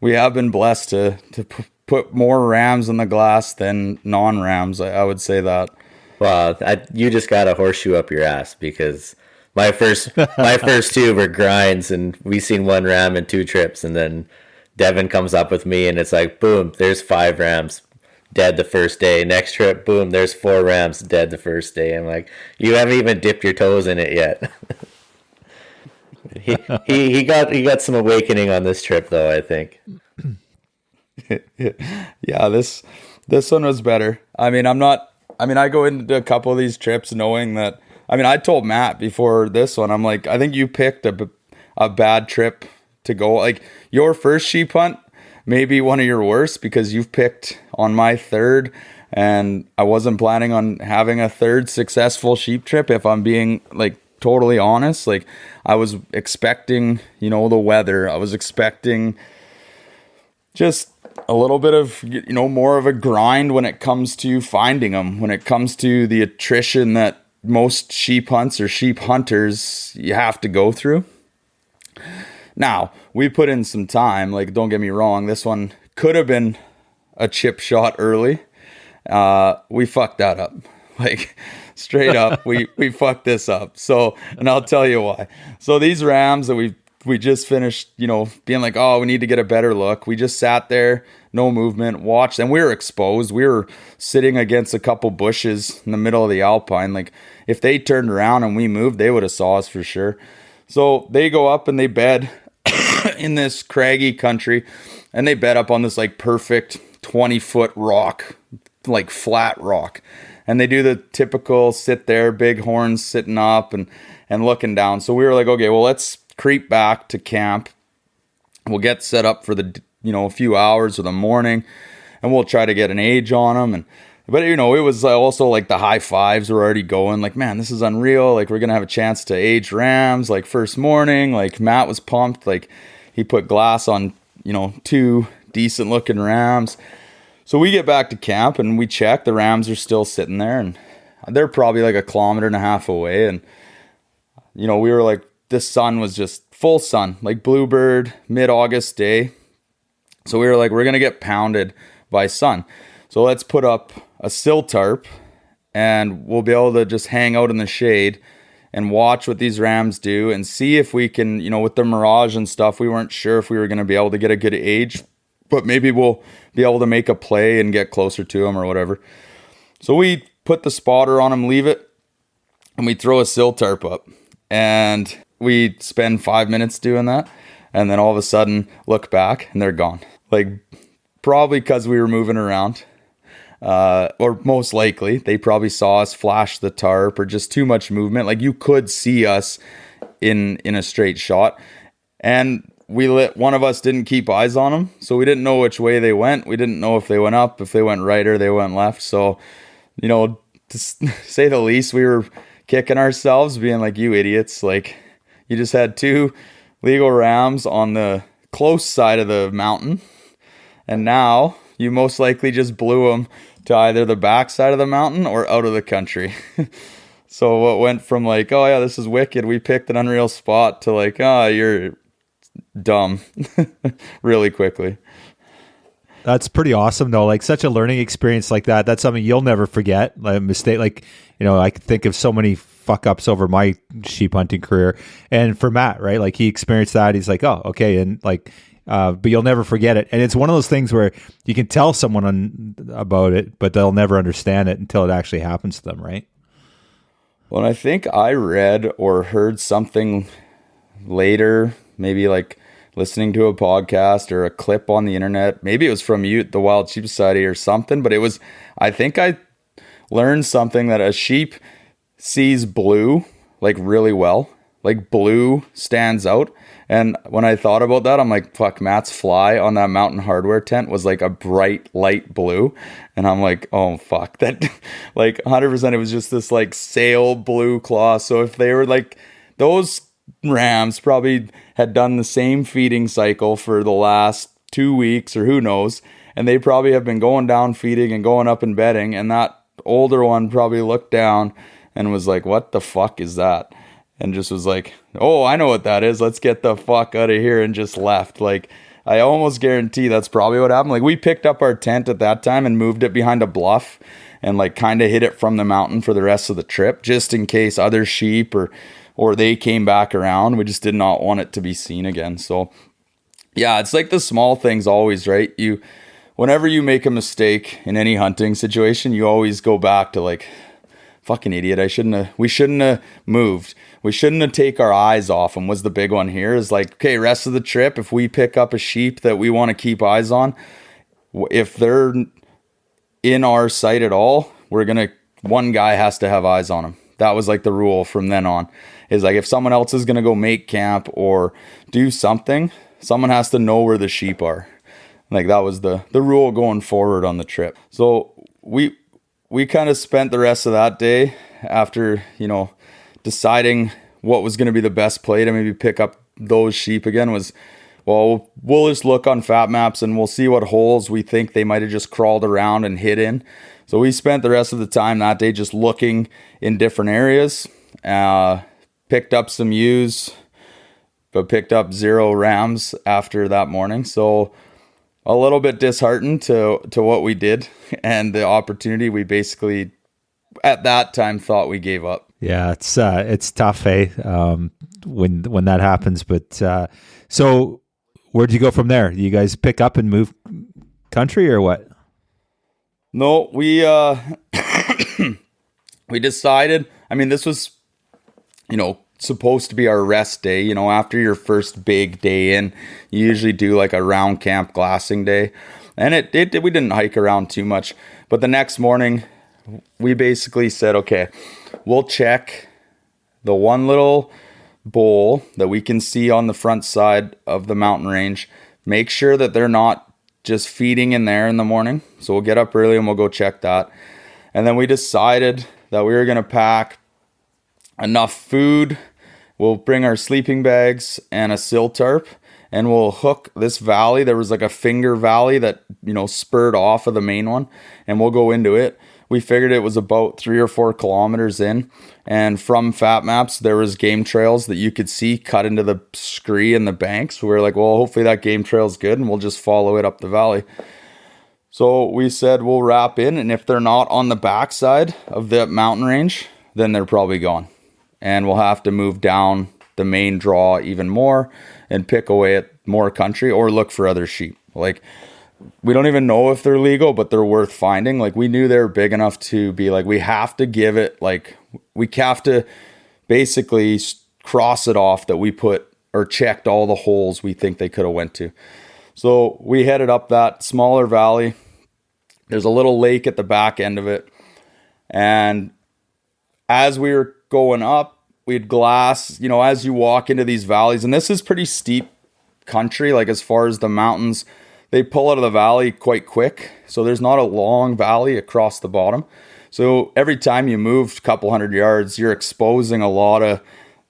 we have been blessed to put more rams in the glass than non-rams. I would say that. Well, you just got a horseshoe up your ass, because my first two were grinds, and we seen one ram in 2 trips, and then Devin comes up with me, and it's like, boom, there's 5 rams dead the first day. Next trip, boom, there's 4 rams dead the first day. I'm like, you haven't even dipped your toes in it yet. he got some awakening on this trip, though, I think. Yeah, this one was better. I go into a couple of these trips knowing that, I told Matt before this one, I'm like, I think you picked a bad trip to go. Like, your first sheep hunt may be one of your worst, because you've picked on my third, and I wasn't planning on having a third successful sheep trip, if I'm being like totally honest. Like, I was expecting, the weather. I was expecting just a little bit of, more of a grind when it comes to finding them, when it comes to the attrition that most sheep hunts or sheep hunters you have to go through. Now, we put in some time. Like, don't get me wrong, this one could have been a chip shot early. We fucked that up. Like, straight up, we fucked this up. So, and I'll tell you why. So these rams that we just finished, being like, oh, we need to get a better look. We just sat there, no movement, watched, and we were exposed. We were sitting against a couple bushes in the middle of the alpine. Like, if they turned around and we moved, they would have saw us for sure. So they go up and they bed in this craggy country, and they bed up on this like perfect 20-foot rock, like flat rock. And they do the typical sit there, big horns sitting up and looking down. So we were like, okay, well, let's creep back to camp. We'll get set up for the, a few hours of the morning, and we'll try to get an age on them. But it was also like the high fives were already going. Like, man, this is unreal. Like, we're going to have a chance to age rams, like, first morning. Like, Matt was pumped. Like, he put glass on, 2 decent looking rams. So we get back to camp and we check. The rams are still sitting there, and they're probably like 1.5 kilometers away. And, we were like, the sun was just full sun, like bluebird, mid-August day. So we were like, we're going to get pounded by sun. So let's put up a sill tarp, and we'll be able to just hang out in the shade and watch what these rams do and see if we can, with the mirage and stuff, we weren't sure if we were going to be able to get a good age, but maybe we'll be able to make a play and get closer to them or whatever. So we put the spotter on them, leave it, and we throw a sill tarp up. And we spend 5 minutes doing that. And then all of a sudden look back and they're gone. Like, probably because we were moving around. Or most likely they probably saw us flash the tarp, or just too much movement. Like, you could see us in a straight shot. And one of us didn't keep eyes on them, so we didn't know which way they went. We didn't know if they went up, if they went right, or they went left. So, to say the least, we were kicking ourselves, being like, you idiots. Like, you just had 2 legal rams on the close side of the mountain, and now you most likely just blew them to either the back side of the mountain or out of the country. So what went from like, oh yeah, this is wicked, we picked an unreal spot, to like, oh, you're dumb, really quickly. That's pretty awesome, though. Like, such a learning experience like that. That's something you'll never forget. Like, a mistake. Like, I could think of so many fuck ups over my sheep hunting career. And for Matt, right? Like, he experienced that. He's like, oh, okay. And like, but you'll never forget it. And it's one of those things where you can tell someone about it, but they'll never understand it until it actually happens to them, right? Well, I think I read or heard something later, maybe like listening to a podcast or a clip on the internet. Maybe it was from you, the Wild Sheep Society or something, but I think I learned something that a sheep sees blue like really well. like blue stands out. And when I thought about that, I'm like, fuck, Matt's fly on that Mountain Hardware tent was like a bright light blue. And I'm like, oh, fuck, that like 100% it was just this like sail blue claw. So if they were like, those rams probably had done the same feeding cycle for the last 2 weeks or who knows. And they probably have been going down feeding and going up and bedding. And that older one probably looked down and was like, what the fuck is that? And just was like, oh, I know what that is. Let's get the fuck out of here, and just left. Like, I almost guarantee that's probably what happened. Like, we picked up our tent at that time and moved it behind a bluff and like kind of hid it from the mountain for the rest of the trip, just in case other sheep or they came back around. We just did not want it to be seen again. So yeah, it's like the small things always, right? Whenever you make a mistake in any hunting situation, you always go back to like, fucking idiot, we shouldn't have moved. We shouldn't have take our eyes off them was the big one here. Is like, okay, rest of the trip, if we pick up a sheep that we want to keep eyes on, if they're in our sight at all, one guy has to have eyes on them. That was like the rule from then on. Is like, if someone else is going to go make camp or do something, someone has to know where the sheep are. Like, that was the rule going forward on the trip. So we kind of spent the rest of that day after, deciding what was going to be the best play to maybe pick up those sheep again was, well, we'll just look on fat maps and we'll see what holes we think they might have just crawled around and hid in. So we spent the rest of the time that day just looking in different areas, picked up some ewes, but picked up 0 rams after that morning. So a little bit disheartened to what we did and the opportunity we basically at that time thought we gave up. Yeah, it's tough, when that happens. But so where'd you go from there? You guys pick up and move country or what? No, we we decided. I mean, this was supposed to be our rest day. After your first big day in, you usually do like a round camp glassing day, and we didn't hike around too much. But the next morning, we basically said, okay, we'll check the one little bowl that we can see on the front side of the mountain range. Make sure that they're not just feeding in there in the morning. So we'll get up early and we'll go check that. And then we decided that we were going to pack enough food. We'll bring our sleeping bags and a sill tarp, and we'll hook this valley. There was like a finger valley that, spurred off of the main one, and we'll go into it. We figured it was about 3 or 4 kilometers in, and from Fat Maps, there was game trails that you could see cut into the scree and the banks. We were like, well, hopefully that game trail is good, and we'll just follow it up the valley. So we said we'll wrap in, and if they're not on the backside of the mountain range, then they're probably gone. And we'll have to move down the main draw even more and pick away at more country or look for other sheep. Like, we don't even know if they're legal, but they're worth finding. Like, we knew they were big enough to be like, we have to give it, like, we have to basically cross it off that we put or checked all the holes we think they could have went to. So we headed up that smaller valley. There's a little lake at the back end of it. And as we were going up, we'd glass, as you walk into these valleys, and this is pretty steep country, like as far as the mountains, they pull out of the valley quite quick. So there's not a long valley across the bottom. So every time you move a couple 100 yards, you're exposing a lot of,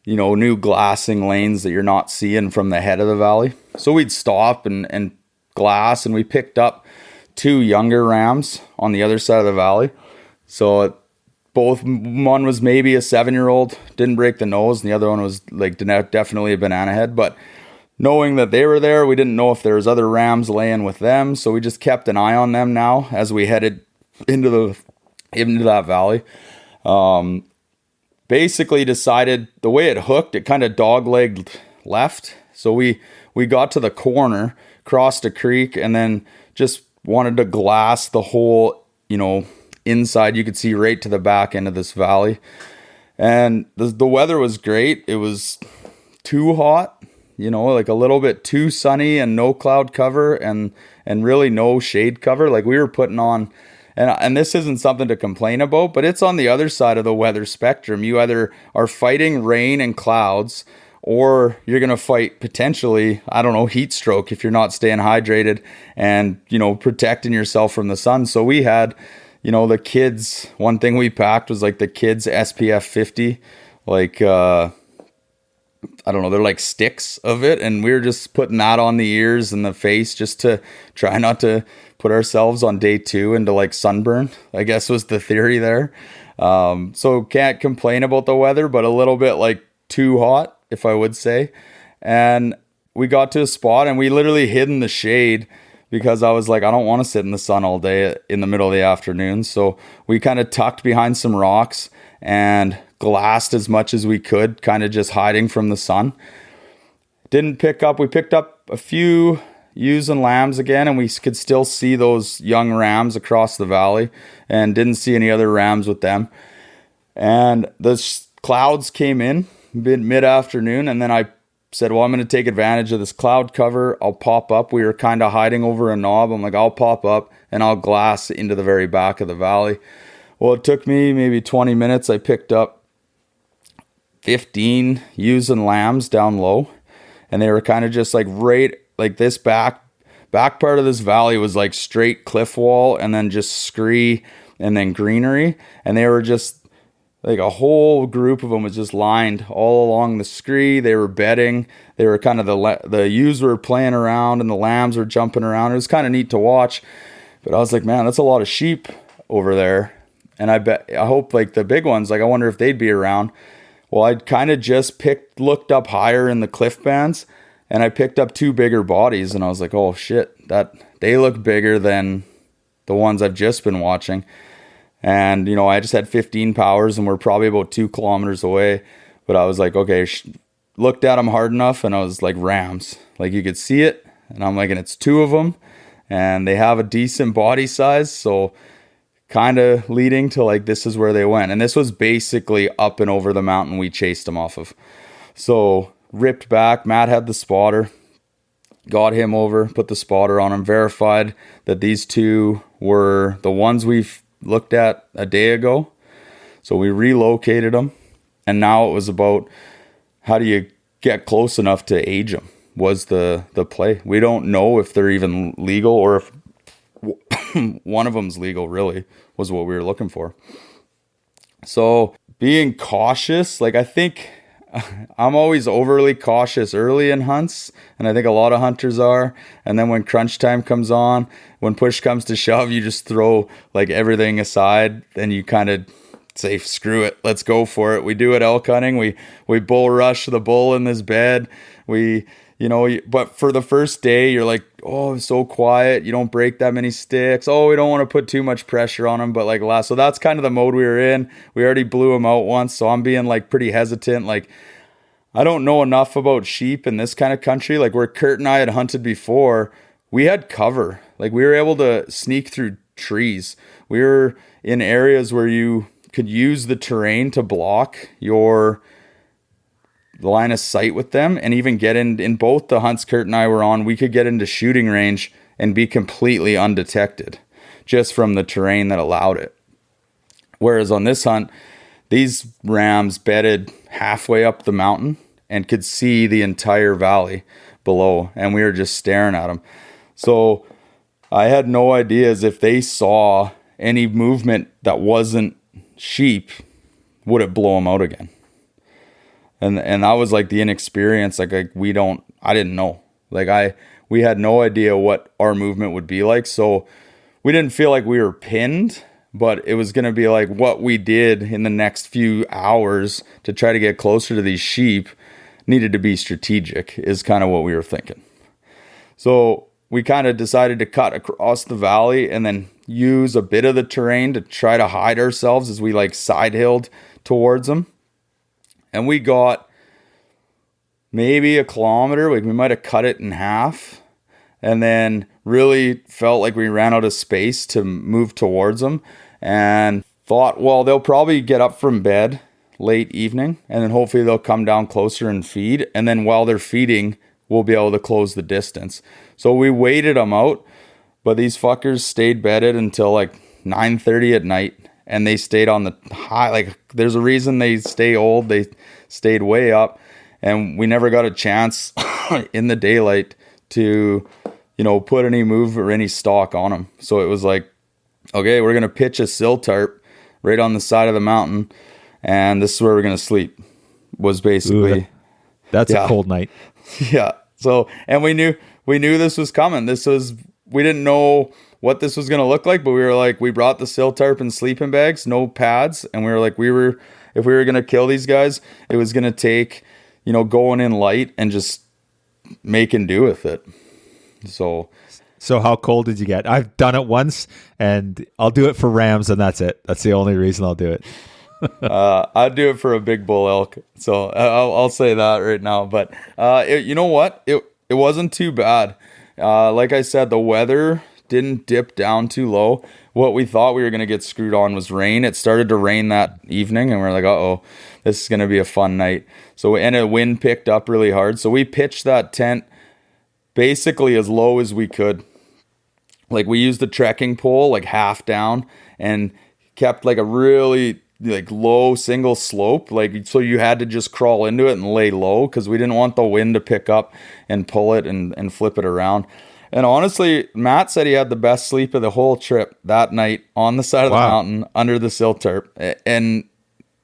new glassing lanes that you're not seeing from the head of the valley. So we'd stop and glass, and we picked up 2 younger rams on the other side of the valley. So one was maybe a 7-year-old, didn't break the nose, and the other one was like definitely a banana head. But knowing that they were there, we didn't know if there was other rams laying with them, so we just kept an eye on them now as we headed into that valley. Basically decided the way it hooked, it kind of dog-legged left. So we got to the corner, crossed a creek, and then just wanted to glass the whole, inside. You could see right to the back end of this valley. And the weather was great. It was too hot, like a little bit too sunny and no cloud cover and really no shade cover. Like, we were putting on and this isn't something to complain about, but it's on the other side of the weather spectrum. You either are fighting rain and clouds, or you're going to fight potentially, I don't know, heat stroke if you're not staying hydrated and, protecting yourself from the sun. So we had, the kids, one thing we packed was like the kids SPF 50, like, I don't know, they're like sticks of it. And we were just putting that on the ears and the face just to try not to put ourselves on day 2 into like sunburn, I guess was the theory there. So can't complain about the weather, but a little bit like too hot, if I would say. And we got to a spot and we literally hid in the shade because I was like, I don't want to sit in the sun all day in the middle of the afternoon. So we kind of tucked behind some rocks and glassed as much as we could, kind of just hiding from the sun. We picked up a few ewes and lambs again, and we could still see those young rams across the valley and didn't see any other rams with them. And the clouds came in mid-afternoon, and then I said, well, I'm going to take advantage of this cloud cover. I'll pop up. We were kind of hiding over a knob. I'm like, I'll pop up and I'll glass into the very back of the valley. Well, it took me maybe 20 minutes. I picked up 15 ewes and lambs down low, and they were kind of just like right, like this back part of this valley was like straight cliff wall and then just scree and then greenery. And they were just like a whole group of them was just lined all along the scree. They were bedding. They were kind of the ewes were playing around and the lambs were jumping around. It was kind of neat to watch. But I was like, man, that's a lot of sheep over there. And I hope like the big ones, like I wonder if they'd be around. Well, I'd kind of just looked up higher in the cliff bands and I picked up 2 bigger bodies and I was like, oh shit, that they look bigger than the ones I've just been watching. And, I just had 15 powers and we're probably about 2 kilometers away. But I was like, okay, looked at them hard enough and I was like, rams. Like you could see it. And I'm like, and it's 2 of them. And they have a decent body size. So kind of leading to like, this is where they went. And this was basically up and over the mountain we chased them off of. So ripped back. Matt had the spotter. Got him over, put the spotter on him, verified that these 2 were the ones we've looked at a day ago. So we relocated them, and now it was about how do you get close enough to age them was the play. We don't know if they're even legal or if one of them's legal, really, was what we were looking for. So being cautious, like I think I'm always overly cautious early in hunts, and I think a lot of hunters are. And then when crunch time comes on, when push comes to shove, you just throw like everything aside and you kind of say, screw it, let's go for it. We do it elk hunting. We bull rush the bull in this bed. But for the first day, you're like, oh, it's so quiet. You don't break that many sticks. Oh, we don't want to put too much pressure on them. But like so that's kind of the mode we were in. We already blew them out once. So I'm being like pretty hesitant. Like, I don't know enough about sheep in this kind of country. Like where Kurt and I had hunted before, we had cover. Like we were able to sneak through trees. We were in areas where you could use the terrain to block your line of sight with them, and even get in both the hunts Kurt and I were on, we could get into shooting range and be completely undetected just from the terrain that allowed it. Whereas on this hunt, these rams bedded halfway up the mountain and could see the entire valley below, and we were just staring at them. So I had no idea as if they saw any movement that wasn't sheep, would it blow them out again? And that was like the inexperience. Like I didn't know. We had no idea what our movement would be like. So we didn't feel like we were pinned, but it was going to be like what we did in the next few hours to try to get closer to these sheep needed to be strategic, is kind of what we were thinking. So we kind of decided to cut across the valley and then use a bit of the terrain to try to hide ourselves as we like side hilled towards them. And we got maybe a kilometer. We might have cut it in half, and then really felt like we ran out of space to move towards them, and thought, well, they'll probably get up from bed late evening, and then hopefully they'll come down closer and feed. And then while they're feeding, we'll be able to close the distance. So we waited them out, but these fuckers stayed bedded until like 9:30 at night, and they stayed on the high. Like, there's a reason they stay old. They stayed way up, and we never got a chance in the daylight to, put any move or any stock on them. So it was like, okay, we're going to pitch a sill tarp right on the side of the mountain, and this is where we're going to sleep, was basically. Ooh, that's a cold night. Yeah. So, and we knew this was coming. We didn't know what this was going to look like, but we were like, we brought the sill tarp and sleeping bags, no pads. And we were like, if we were going to kill these guys, it was going to take, going in light and just making do with it. So how cold did you get? I've done it once, and I'll do it for rams, and that's it. That's the only reason I'll do it. I'd do it for a big bull elk. So I'll say that right now. But you know what? It wasn't too bad. Like I said, the weather didn't dip down too low. What we thought we were going to get screwed on was rain. It started to rain that evening, and we're like, uh-oh, this is going to be a fun night. So, and the wind picked up really hard. So we pitched that tent basically as low as we could. Like, we used the trekking pole like half down and kept like a really like low single slope, like, so you had to just crawl into it and lay low, because we didn't want the wind to pick up and pull it and flip it around. And honestly, Matt said he had the best sleep of the whole trip that night on the side of the mountain under the sill tarp. And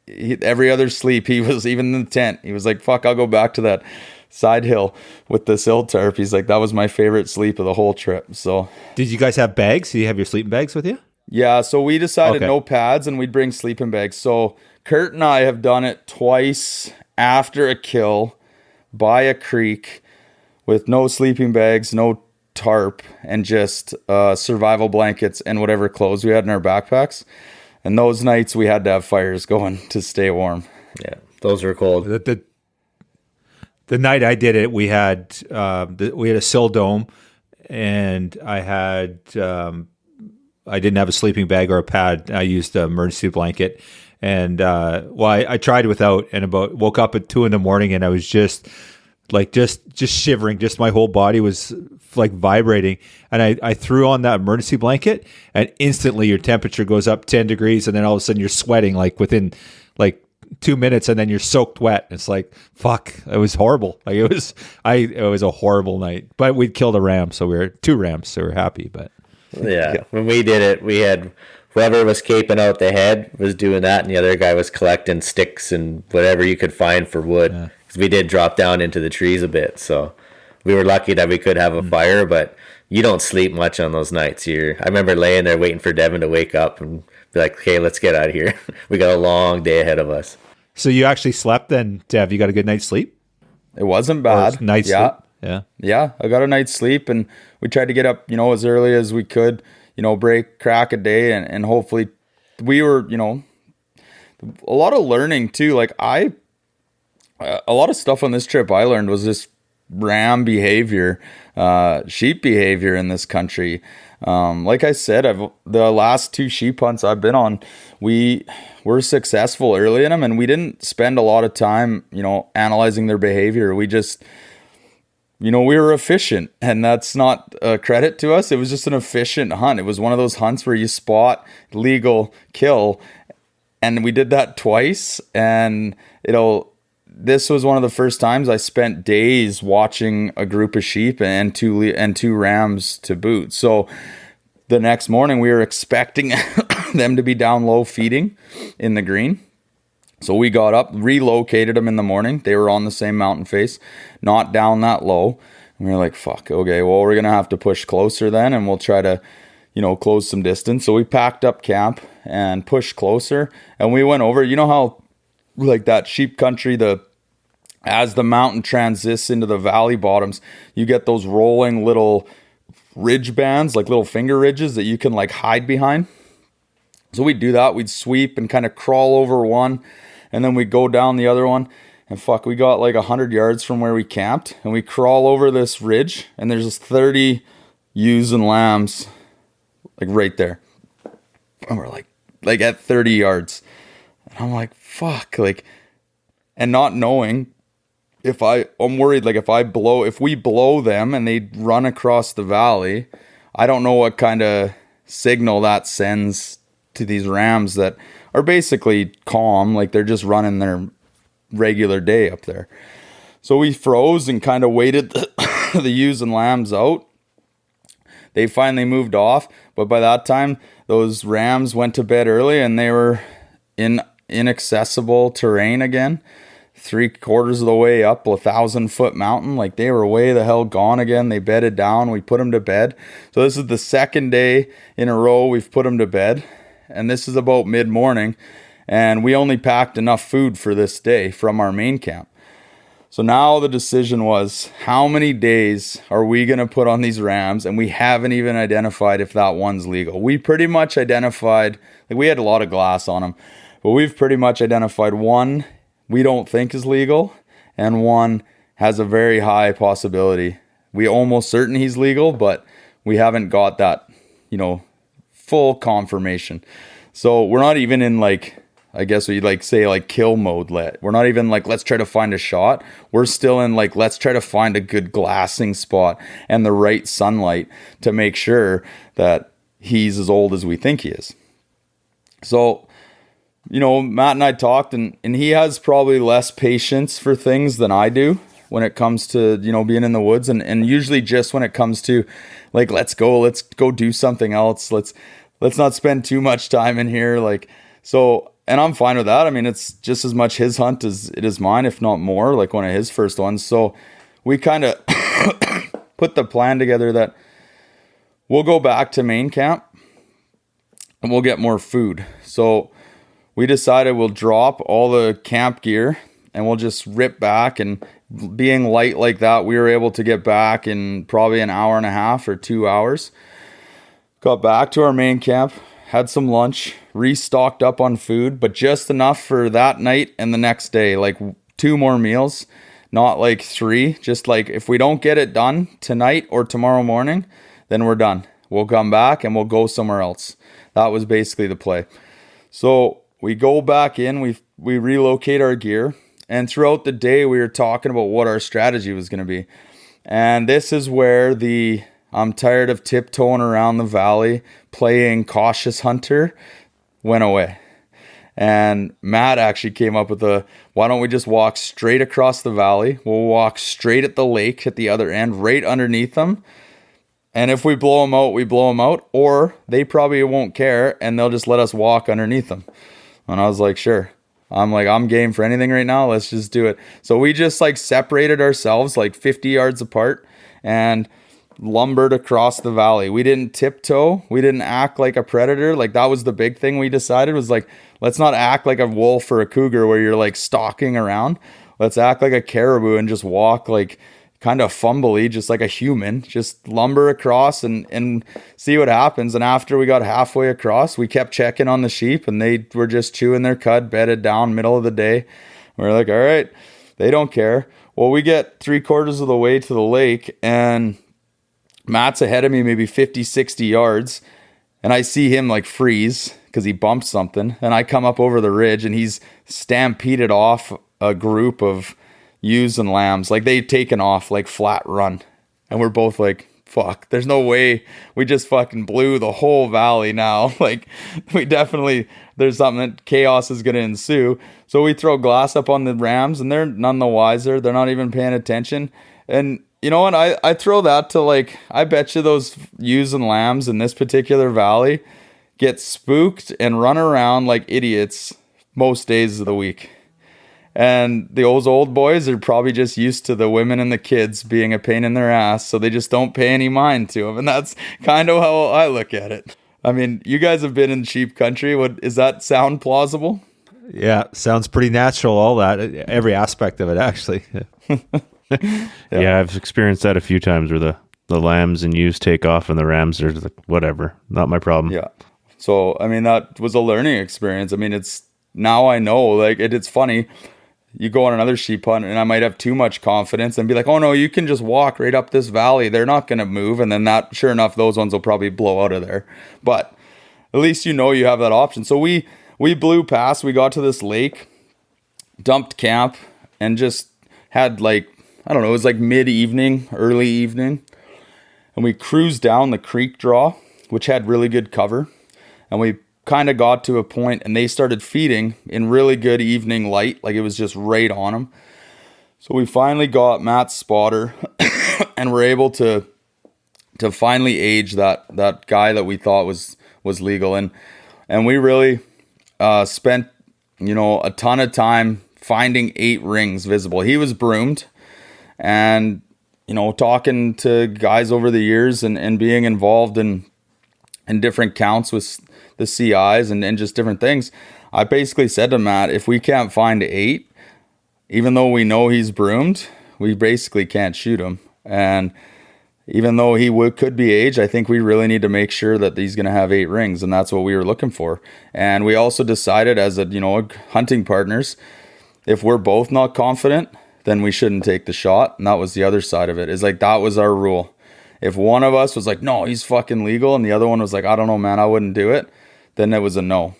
every other sleep, he was, even in the tent, he was like, fuck, I'll go back to that side hill with the sill tarp. He's like, that was my favorite sleep of the whole trip. So did you guys have bags? Do you have your sleeping bags with you? Yeah, so we decided no pads, and we'd bring sleeping bags. So Kurt and I have done it twice after a kill by a creek with no sleeping bags, no tarp, and just survival blankets and whatever clothes we had in our backpacks. And those nights we had to have fires going to stay warm. Yeah, those were cold. The night I did it, we had a sill dome, and I didn't have a sleeping bag or a pad. I used an emergency blanket, and I tried without, and woke up at 2 a.m, and I was just shivering. Just my whole body was like vibrating, and I threw on that emergency blanket, and instantly your temperature goes up 10 degrees, and then all of a sudden you're sweating like within like 2 minutes, and then you're soaked wet. It's like, fuck, it was horrible. Like it was a horrible night. But we'd killed a ram, so we were 2 rams, so we're happy. But yeah, when we did it, we had whoever was caping out the head was doing that, and the other guy was collecting sticks and whatever you could find for wood. Because we did drop down into the trees a bit, so we were lucky that we could have a fire. But you don't sleep much on those nights. I remember laying there waiting for Devin to wake up and be like, "Okay, let's get out of here. We got a long day ahead of us." So you actually slept then, Dev? You got a good night's sleep? It wasn't bad. Night's sleep? Yeah, I got a night's sleep, and we tried to get up, as early as we could, crack a day, and hopefully we were, a lot of learning too. Like a lot of stuff on this trip I learned was this ram behavior, sheep behavior in this country. Like I said, the last 2 sheep hunts I've been on, we were successful early in them, and we didn't spend a lot of time, analyzing their behavior. We just, we were efficient, and that's not a credit to us. It was just an efficient hunt. It was one of those hunts where you spot, legal, kill, and we did that twice. And this was one of the first times I spent days watching a group of sheep and two rams to boot. So the next morning we were expecting them to be down low feeding in the green. So we got up, relocated them in the morning. They were on the same mountain face, not down that low. And we were like, fuck, okay, well, we're going to have to push closer then, and we'll try to, close some distance. So we packed up camp and pushed closer, and we went over. You know how, like, that sheep country, as the mountain transits into the valley bottoms, you get those rolling little ridge bands, like little finger ridges that you can, like, hide behind. So we'd do that. We'd sweep and kind of crawl over one, and then we'd go down the other one. And fuck, we got like 100 yards from where we camped, and we crawl over this ridge, and there's just 30 ewes and lambs, like right there. And we're like at 30 yards. And I'm like, fuck, like, and not knowing I'm worried, like, if we blow them and they run across the valley, I don't know what kind of signal that sends to these rams that are basically calm, like they're just running their regular day up there. So we froze and kind of waited the ewes and lambs out. They finally moved off, but by that time those rams went to bed early and they were in inaccessible terrain again, 3/4 of the way up a 1,000-foot mountain. Like, they were way the hell gone again. They bedded down. We put them to bed. So this is the second day in a row we've put them to bed, and this is about mid-morning, and we only packed enough food for this day from our main camp. So now the decision was, how many days are we going to put on these rams? And we haven't even identified if that one's legal. We pretty much identified, like, we had a lot of glass on them, but we've pretty much identified one we don't think is legal, and one has a very high possibility. We almost certain he's legal, but we haven't got that, full confirmation. So we're not even in, like, I guess we'd like say like kill mode. We're not even like, let's try to find a shot. We're still in like, let's try to find a good glassing spot and the right sunlight to make sure that he's as old as we think he is. So, Matt and I talked, and he has probably less patience for things than I do when it comes to, being in the woods. And usually just when it comes to like, let's go do something else. Let's not spend too much time in here. Like, so, and I'm fine with that. I mean, it's just as much his hunt as it is mine, if not more, like one of his first ones. So we kind of put the plan together that we'll go back to main camp and we'll get more food. So we decided we'll drop all the camp gear and we'll just rip back. And being light like that, we were able to get back in probably an hour and a half or 2 hours. Got back to our main camp, had some lunch, restocked up on food, but just enough for that night and the next day, like 2 more meals, not like 3. Just like, if we don't get it done tonight or tomorrow morning, then we're done. We'll come back and we'll go somewhere else. That was basically the play. So we go back in, we relocate our gear, and throughout the day we were talking about what our strategy was going to be. And this is where I'm tired of tiptoeing around the valley playing cautious hunter went away. And Matt actually came up with why don't we just walk straight across the valley? We'll walk straight at the lake at the other end, right underneath them. And if we blow them out, we blow them out, or they probably won't care and they'll just let us walk underneath them. And I was like, sure. I'm game for anything right now. Let's just do it. So we just like separated ourselves like 50 yards apart and lumbered across the valley. We didn't tiptoe. We didn't act like a predator. Like, that was the big thing we decided, was like, let's not act like a wolf or a cougar where you're like stalking around. Let's act like a caribou and just walk like kind of fumbly, just like a human, just lumber across and see what happens. And after we got halfway across, we kept checking on the sheep and they were just chewing their cud, bedded down, middle of the day. We're like, all right, they don't care. Well, we get 3/4 of the way to the lake and Matt's ahead of me maybe 50, 60 yards. And I see him like freeze because he bumped something. And I come up over the ridge and he's stampeded off a group of ewes and lambs. Like, they'd taken off like flat run. And we're both like, fuck, there's no way. We just fucking blew the whole valley now. Like, there's something that chaos is going to ensue. So we throw glass up on the rams and they're none the wiser. They're not even paying attention. And you know what? I throw that to, like, I bet you those ewes and lambs in this particular valley get spooked and run around like idiots most days of the week. And those old boys are probably just used to the women and the kids being a pain in their ass, so they just don't pay any mind to them. And that's kind of how I look at it. I mean, you guys have been in sheep country. Does that sound plausible? Yeah, sounds pretty natural, all that. Every aspect of it, actually. Yeah, I've experienced that a few times where the lambs and ewes take off and the rams are like, whatever, not my problem. Yeah. So, I mean, that was a learning experience. I mean, now I know, like, it's funny. You go on another sheep hunt and I might have too much confidence and be like, oh no, you can just walk right up this valley. They're not going to move. And then sure enough, those ones will probably blow out of there. But at least you have that option. So we blew past, we got to this lake, dumped camp, and just had like, I don't know, it was like mid-evening, early evening. And we cruised down the creek draw which had really good cover. And we kind of got to a point and they started feeding in really good evening light. Like it was just right on them. So we finally got Matt's spotter and we're able to finally age that guy that we thought was legal. And we really spent, a ton of time finding 8 rings visible. He was broomed, and, talking to guys over the years and being involved in different counts with the CIs and just different things. I basically said to Matt, if we can't find 8, even though we know he's broomed, we basically can't shoot him. And even though he could be aged, I think we really need to make sure that he's going to have 8 rings, and that's what we were looking for. And we also decided as hunting partners, if we're both not confident, then we shouldn't take the shot. And that was the other side of it. Is like, that was our rule. If one of us was like, no, he's fucking legal, and the other one was like, I don't know, man, I wouldn't do it, then it was a no.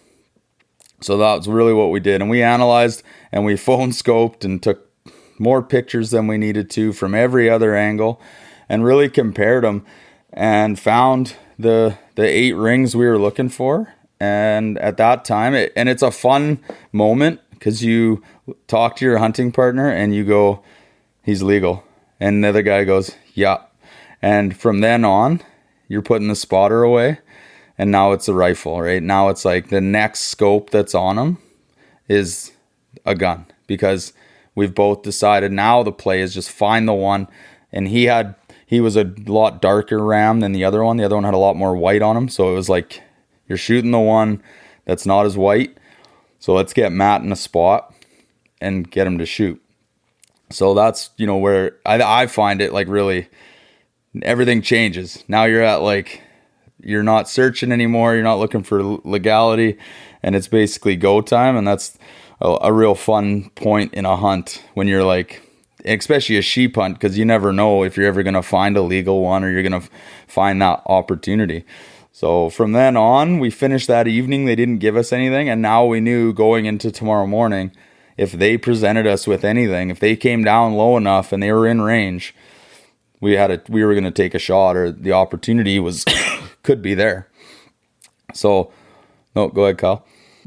So that was really what we did. And we analyzed and we phone scoped and took more pictures than we needed to from every other angle and really compared them and found the 8 rings we were looking for. And at that time, it's a fun moment because you talk to your hunting partner and you go, he's legal. And the other guy goes, yeah. And from then on, you're putting the spotter away. And now it's a rifle, right? Now it's like the next scope that's on him is a gun, because we've both decided now the play is just find the one. And he was a lot darker ram than the other one. The other one had a lot more white on him. So it was like, you're shooting the one that's not as white. So let's get Matt in a spot and get him to shoot. So that's, where I find it like really everything changes. Now you're at like, you're not searching anymore. You're not looking for legality, and it's basically go time. And that's a real fun point in a hunt when you're like, especially a sheep hunt, because you never know if you're ever going to find a legal one or you're going to find that opportunity. So from then on, we finished that evening. They didn't give us anything. And now we knew going into tomorrow morning, if they presented us with anything, if they came down low enough and they were in range, we were going to take a shot, or the opportunity could be there. So, no, go ahead, Kyle.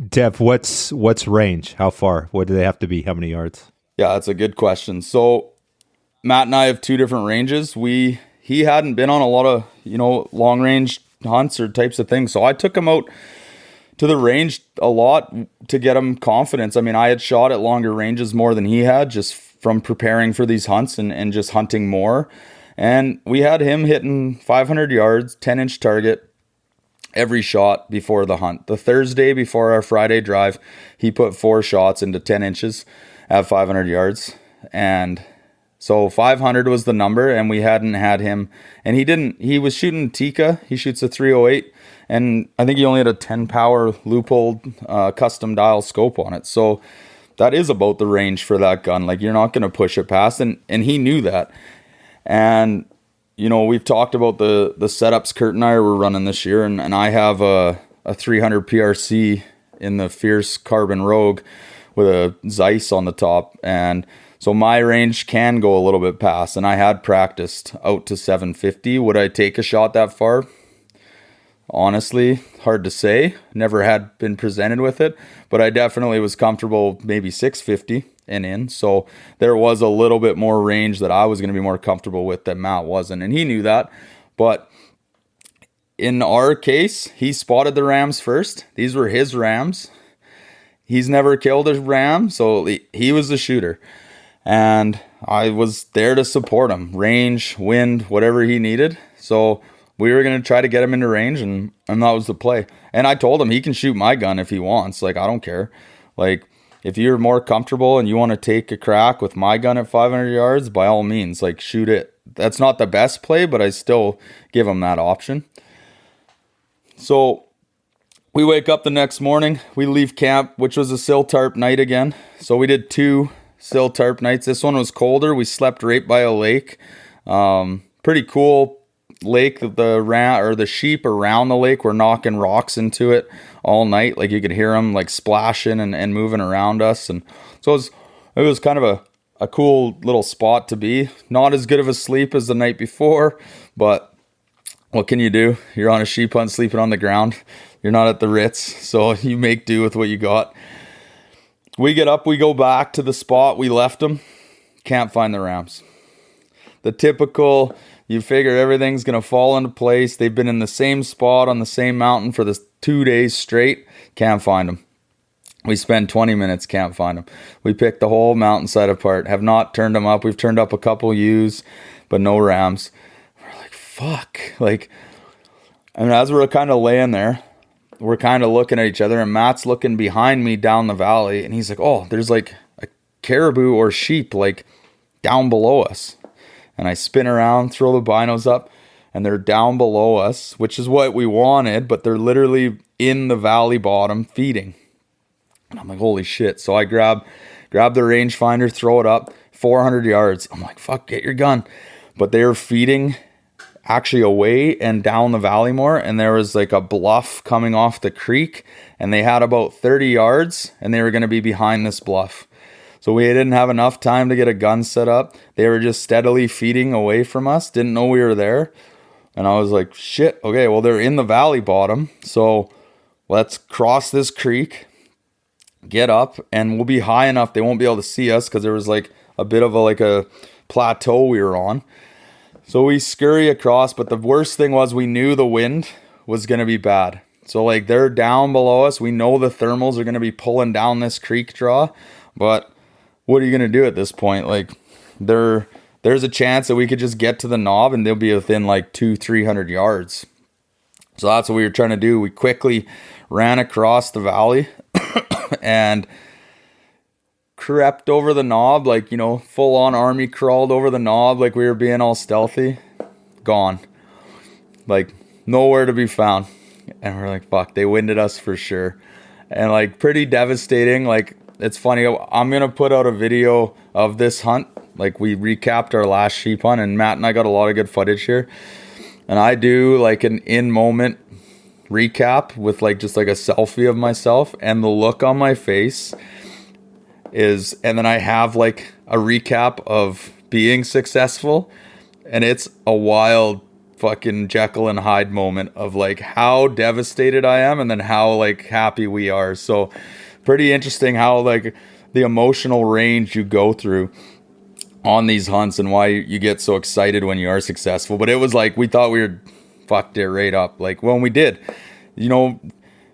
Dev, what's range? How far? What do they have to be? How many yards? Yeah, that's a good question. So Matt and I have 2 different ranges. He hadn't been on a lot of, long range hunts or types of things. So I took him out to the range a lot to get him confidence. I mean, I had shot at longer ranges more than he had, just from preparing for these hunts and just hunting more. And we had him hitting 500 yards, 10-inch target every shot before the hunt. The Thursday before our Friday drive, he put 4 shots into 10 inches at 500 yards. And so 500 was the number, and we hadn't had him. And he was shooting Tika. He shoots a 308. And I think he only had a 10 power loophole custom dial scope on it. So that is about the range for that gun. Like, you're not going to push it past. And he knew that. And, we've talked about the setups Kurt and I were running this year. And I have a 300 PRC in the Fierce Carbon Rogue with a Zeiss on the top. And so my range can go a little bit past. And I had practiced out to 750. Would I take a shot that far? Honestly, hard to say. Never had been presented with it. But I definitely was comfortable maybe 650 and in. So there was a little bit more range that I was going to be more comfortable with that Matt wasn't. And he knew that. But in our case, he spotted the rams first. These were his rams. He's never killed a ram, so he was the shooter. And I was there to support him. Range, wind, whatever he needed. So we were going to try to get him into range, and that was the play. And I told him he can shoot my gun if he wants. Like, I don't care. Like, if you're more comfortable and you want to take a crack with my gun at 500 yards, by all means, like, shoot it. That's not the best play, but I still give him that option. So we wake up the next morning. We leave camp, which was a sill tarp night again. So we did 2 sill tarp nights. This one was colder. We slept right by a lake. Pretty cool lake. The sheep around the lake were knocking rocks into it all night. Like, you could hear them like splashing and moving around us. And so it was kind of a cool little spot to be. Not as good of a sleep as the night before, but what can you do? You're on a sheep hunt, sleeping on the ground. You're not at the Ritz, so you make do with what you got. We get up, we go back to the spot we left them. Can't find the rams. The typical, you figure everything's going to fall into place. They've been in the same spot on the same mountain for the 2 days straight. Can't find them. We spend 20 minutes, can't find them. We pick the whole mountainside apart. Have not turned them up. We've turned up a couple ewes, but no rams. We're like, fuck. Like, and as we're kind of laying there, we're kind of looking at each other, and Matt's looking behind me down the valley, and he's like, oh, there's like a caribou or sheep like down below us. And I spin around, throw the binos up, and they're down below us, which is what we wanted, but they're literally in the valley bottom feeding. And I'm like, holy shit. So I grab the rangefinder, throw it up, 400 yards. I'm like, fuck, get your gun. But they were feeding actually away and down the valley more, and there was like a bluff coming off the creek, and they had about 30 yards, and they were going to be behind this bluff. So we didn't have enough time to get a gun set up. They were just steadily feeding away from us, didn't know we were there. And I was like, shit, okay, well, they're in the valley bottom, so let's cross this creek, get up, and we'll be high enough they won't be able to see us, because there was like a bit of a plateau we were on. So we scurry across, but the worst thing was we knew the wind was going to be bad. So like they're down below us. We know the thermals are going to be pulling down this creek draw, but what are you going to do at this point? Like there's a chance that we could just get to the knob and they'll be within like 200-300 yards. So that's what we were trying to do. We quickly ran across the valley and crept over the knob, like, full on army crawled over the knob like we were being all stealthy. Gone. Like, nowhere to be found. And we're like, fuck, they winded us for sure. And like, pretty devastating. Like, it's funny, I'm gonna put out a video of this hunt. Like, we recapped our last sheep hunt, and Matt and I got a lot of good footage here. And I do like an in-moment recap with like just like a selfie of myself, and the look on my face is, and then I have like a recap of being successful, and it's a wild fucking Jekyll and Hyde moment of like how devastated I am and then how like happy we are. So pretty interesting how like the emotional range you go through on these hunts and why you get so excited when you are successful. But it was like we thought we were fucked it right up, like when we did,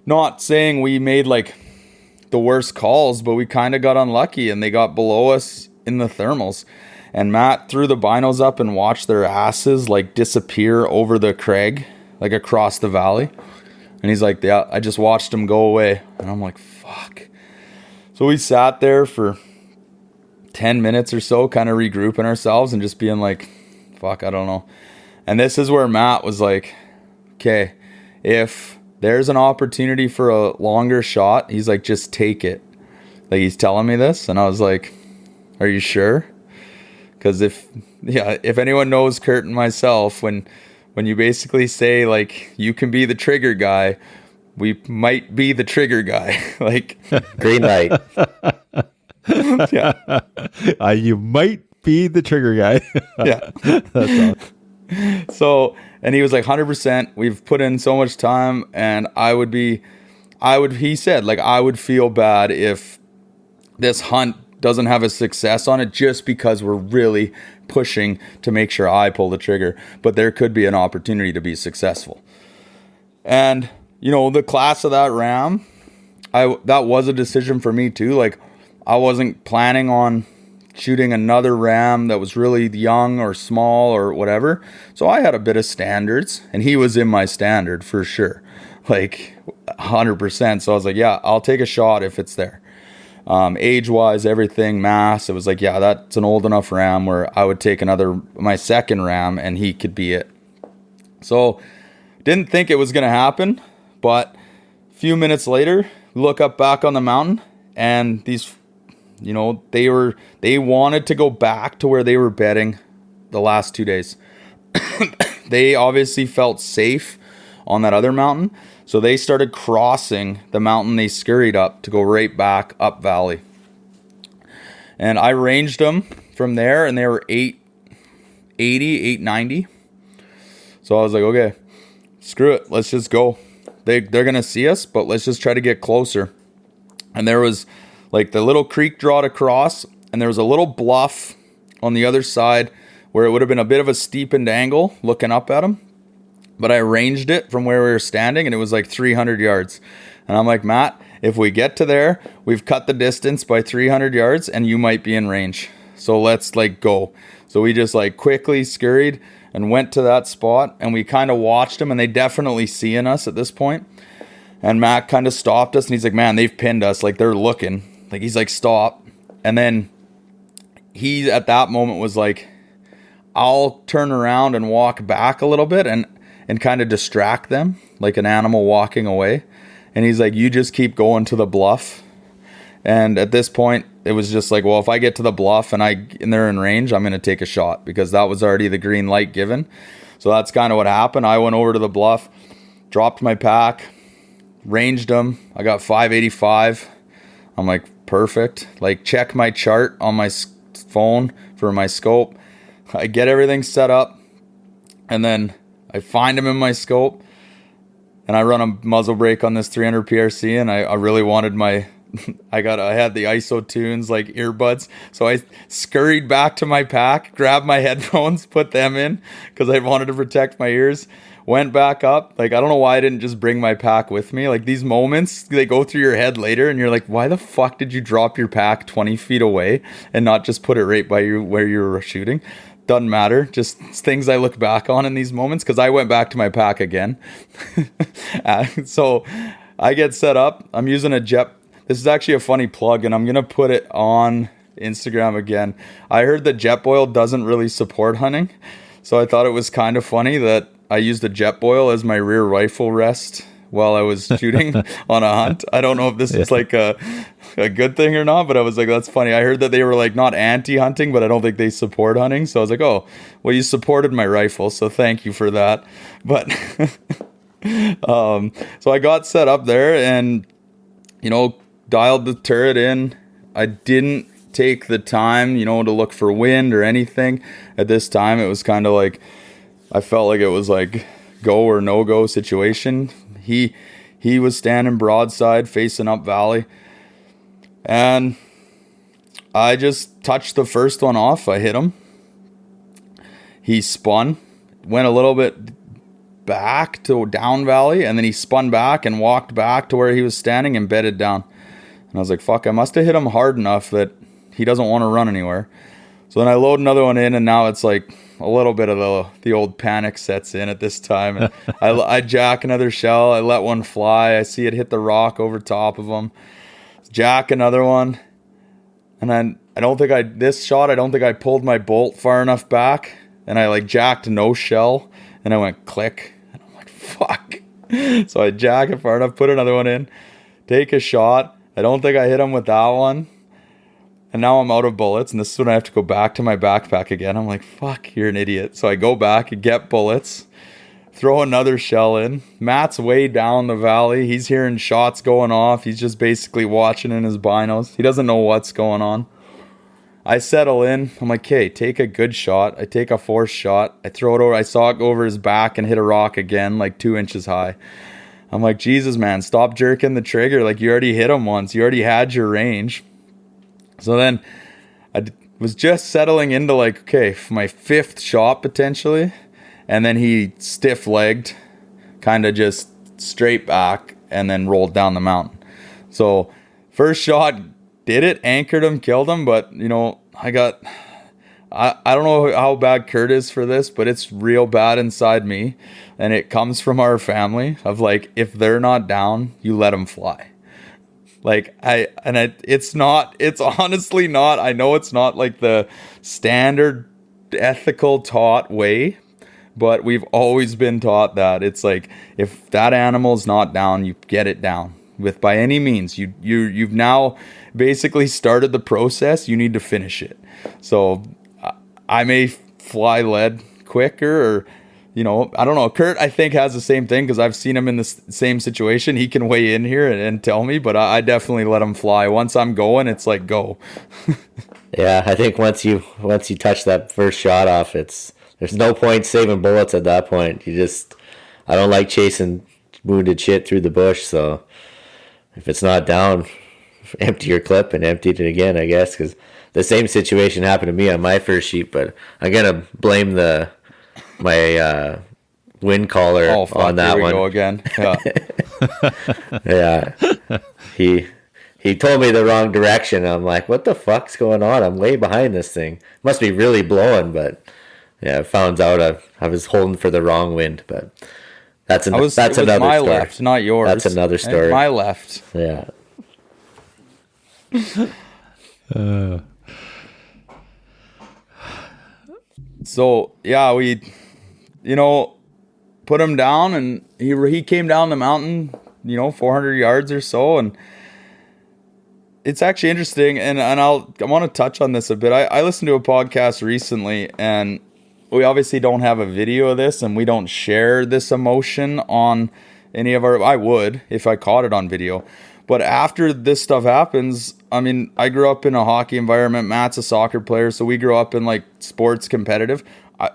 not saying we made like the worst calls, but we kind of got unlucky and they got below us in the thermals. And Matt threw the binos up and watched their asses like disappear over the crag, like across the valley. And he's like, yeah, I just watched them go away. And I'm like, fuck. So we sat there for 10 minutes or so, kind of regrouping ourselves and just being like, fuck, I don't know. And this is where Matt was like, okay, if there's an opportunity for a longer shot, he's like, just take it. Like, he's telling me this. And I was like, are you sure? Because if anyone knows Kurt and myself, when you basically say like, you can be the trigger guy, we might be the trigger guy. Like, green light. Yeah. You might be the trigger guy. Yeah. That's awesome. So, and he was like, 100%, we've put in so much time, and he said, like, I would feel bad if this hunt doesn't have a success on it just because we're really pushing to make sure I pull the trigger, but there could be an opportunity to be successful. And, the class of that ram, that was a decision for me too. Like, I wasn't planning on shooting another ram that was really young or small or whatever. So I had a bit of standards, and he was in my standard for sure, like 100%. So I was like, yeah, I'll take a shot if it's there. Age-wise, everything, mass, it was like, yeah, that's an old enough ram where I would take my second ram, and he could be it. So didn't think it was going to happen, but a few minutes later, look up back on the mountain, and these, they wanted to go back to where they were bedding the last 2 days. They obviously felt safe on that other mountain, so they started crossing the mountain they scurried up to go right back up valley. And I ranged them from there, and they were 880, 890. So I was like, okay. screw it, let's just go. They're going to see us, but let's just try to get closer. And there was like the little creek drawed across, and there was a little bluff on the other side where it would have been a bit of a steepened angle looking up at them. But I ranged it from where we were standing, and it was like 300 yards. And I'm like, Matt, if we get to there, we've cut the distance by 300 yards, and you might be in range. So let's like go. So we just like quickly scurried and went to that spot, and we kind of watched them, and they definitely seeing us at this point. And Matt kind of stopped us, and he's like, man, they've pinned us. Like, they're looking. Like, he's like, stop. And then he, at that moment, was like, I'll turn around and walk back a little bit and kind of distract them, like an animal walking away. And he's like, you just keep going to the bluff. And at this point, it was just like, well, if I get to the bluff and they're in range, I'm going to take a shot, because that was already the green light given. So that's kind of what happened. I went over to the bluff, dropped my pack, ranged them. I got 585. I'm like, perfect. Like, check my chart on my phone for my scope. I get everything set up, and then I find him in my scope, and I run a muzzle brake on this 300 PRC, and I really wanted my I had the ISO tunes, like earbuds. So I scurried back to my pack, grabbed my headphones, put them in because I wanted to protect my ears. Went back up. Like, I don't know why I didn't just bring my pack with me. Like, these moments, they go through your head later, and you're like, why the fuck did you drop your pack 20 feet away and not just put it right by you where you were shooting? Doesn't matter. Just things I look back on in these moments, because I went back to my pack again. So I get set up. I'm using a jet. This is actually a funny plug, and I'm going to put it on Instagram again. I heard that Jetboil doesn't really support hunting, so I thought it was kind of funny that I used a Jetboil as my rear rifle rest while I was shooting on a hunt. I don't know if this is like a good thing or not, but I was like, that's funny. I heard that they were like not anti-hunting, but I don't think they support hunting. So I was like, oh, well, you supported my rifle, so thank you for that. But so I got set up there and, dialed the turret in. I didn't take the time, to look for wind or anything. At this time, it was kind of like, I felt like it was like go or no go situation. He was standing broadside facing up valley, and I just touched the first one off. I hit him. He spun, went a little bit back to down valley, and then he spun back and walked back to where he was standing and bedded down. And I was like, fuck, I must have hit him hard enough that he doesn't want to run anywhere. So then I load another one in, and now it's like a little bit of the old panic sets in at this time. And I jack another shell. I let one fly. I see it hit the rock over top of him. Jack another one. And then I don't think I pulled my bolt far enough back. And I like jacked no shell. And I went click. And I'm like, fuck. So I jack it far enough, put another one in, take a shot. I don't think I hit him with that one. And now I'm out of bullets, and this is when I have to go back to my backpack again. I'm like, fuck, you're an idiot. So I go back and get bullets, throw another shell in. Matt's way down the valley. He's hearing shots going off. He's just basically watching in his binos. He doesn't know what's going on. I settle in. I'm like, okay, take a good shot. I take a forced shot. I throw it over. I saw it go over his back and hit a rock again, like 2 inches high. I'm like, Jesus, man, stop jerking the trigger. Like, you already hit him once. You already had your range. So then I was just settling into like, okay, my fifth shot potentially. And then he stiff-legged, kind of just straight back, and then rolled down the mountain. So first shot did it, anchored him, killed him. But, I don't know how bad Kurt is for this, but it's real bad inside me. And it comes from our family of like, if they're not down, you let them fly. Like it's honestly not, I know it's not like the standard ethical taught way, but we've always been taught that it's like, if that animal's not down, you get it down with by any means. You've now basically started the process. You need to finish it. So I may fly lead quicker, or I don't know. Kurt, I think, has the same thing because I've seen him in the same situation. He can weigh in here and tell me, but I definitely let him fly. Once I'm going, it's like go. Yeah, I think once you touch that first shot off, there's no point saving bullets at that point. You just, I don't like chasing wounded shit through the bush. So if it's not down, empty your clip and empty it again, I guess, because the same situation happened to me on my first sheep. But I'm gonna blame my wind collar on that one. Go again. Yeah. Yeah. He told me the wrong direction. I'm like, what the fuck's going on? I'm way behind this thing. Must be really blowing, but yeah, I found out I was holding for the wrong wind. But that's another my story. left, not yours. That's another story. My left. Yeah. So yeah, we, put him down, and he came down the mountain, 400 yards or so, and it's actually interesting. And I want to touch on this a bit. I listened to a podcast recently, and we obviously don't have a video of this, and we don't share this emotion on any of our. I would if I caught it on video. But after this stuff happens, I mean, I grew up in a hockey environment. Matt's a soccer player, so we grew up in like sports competitive.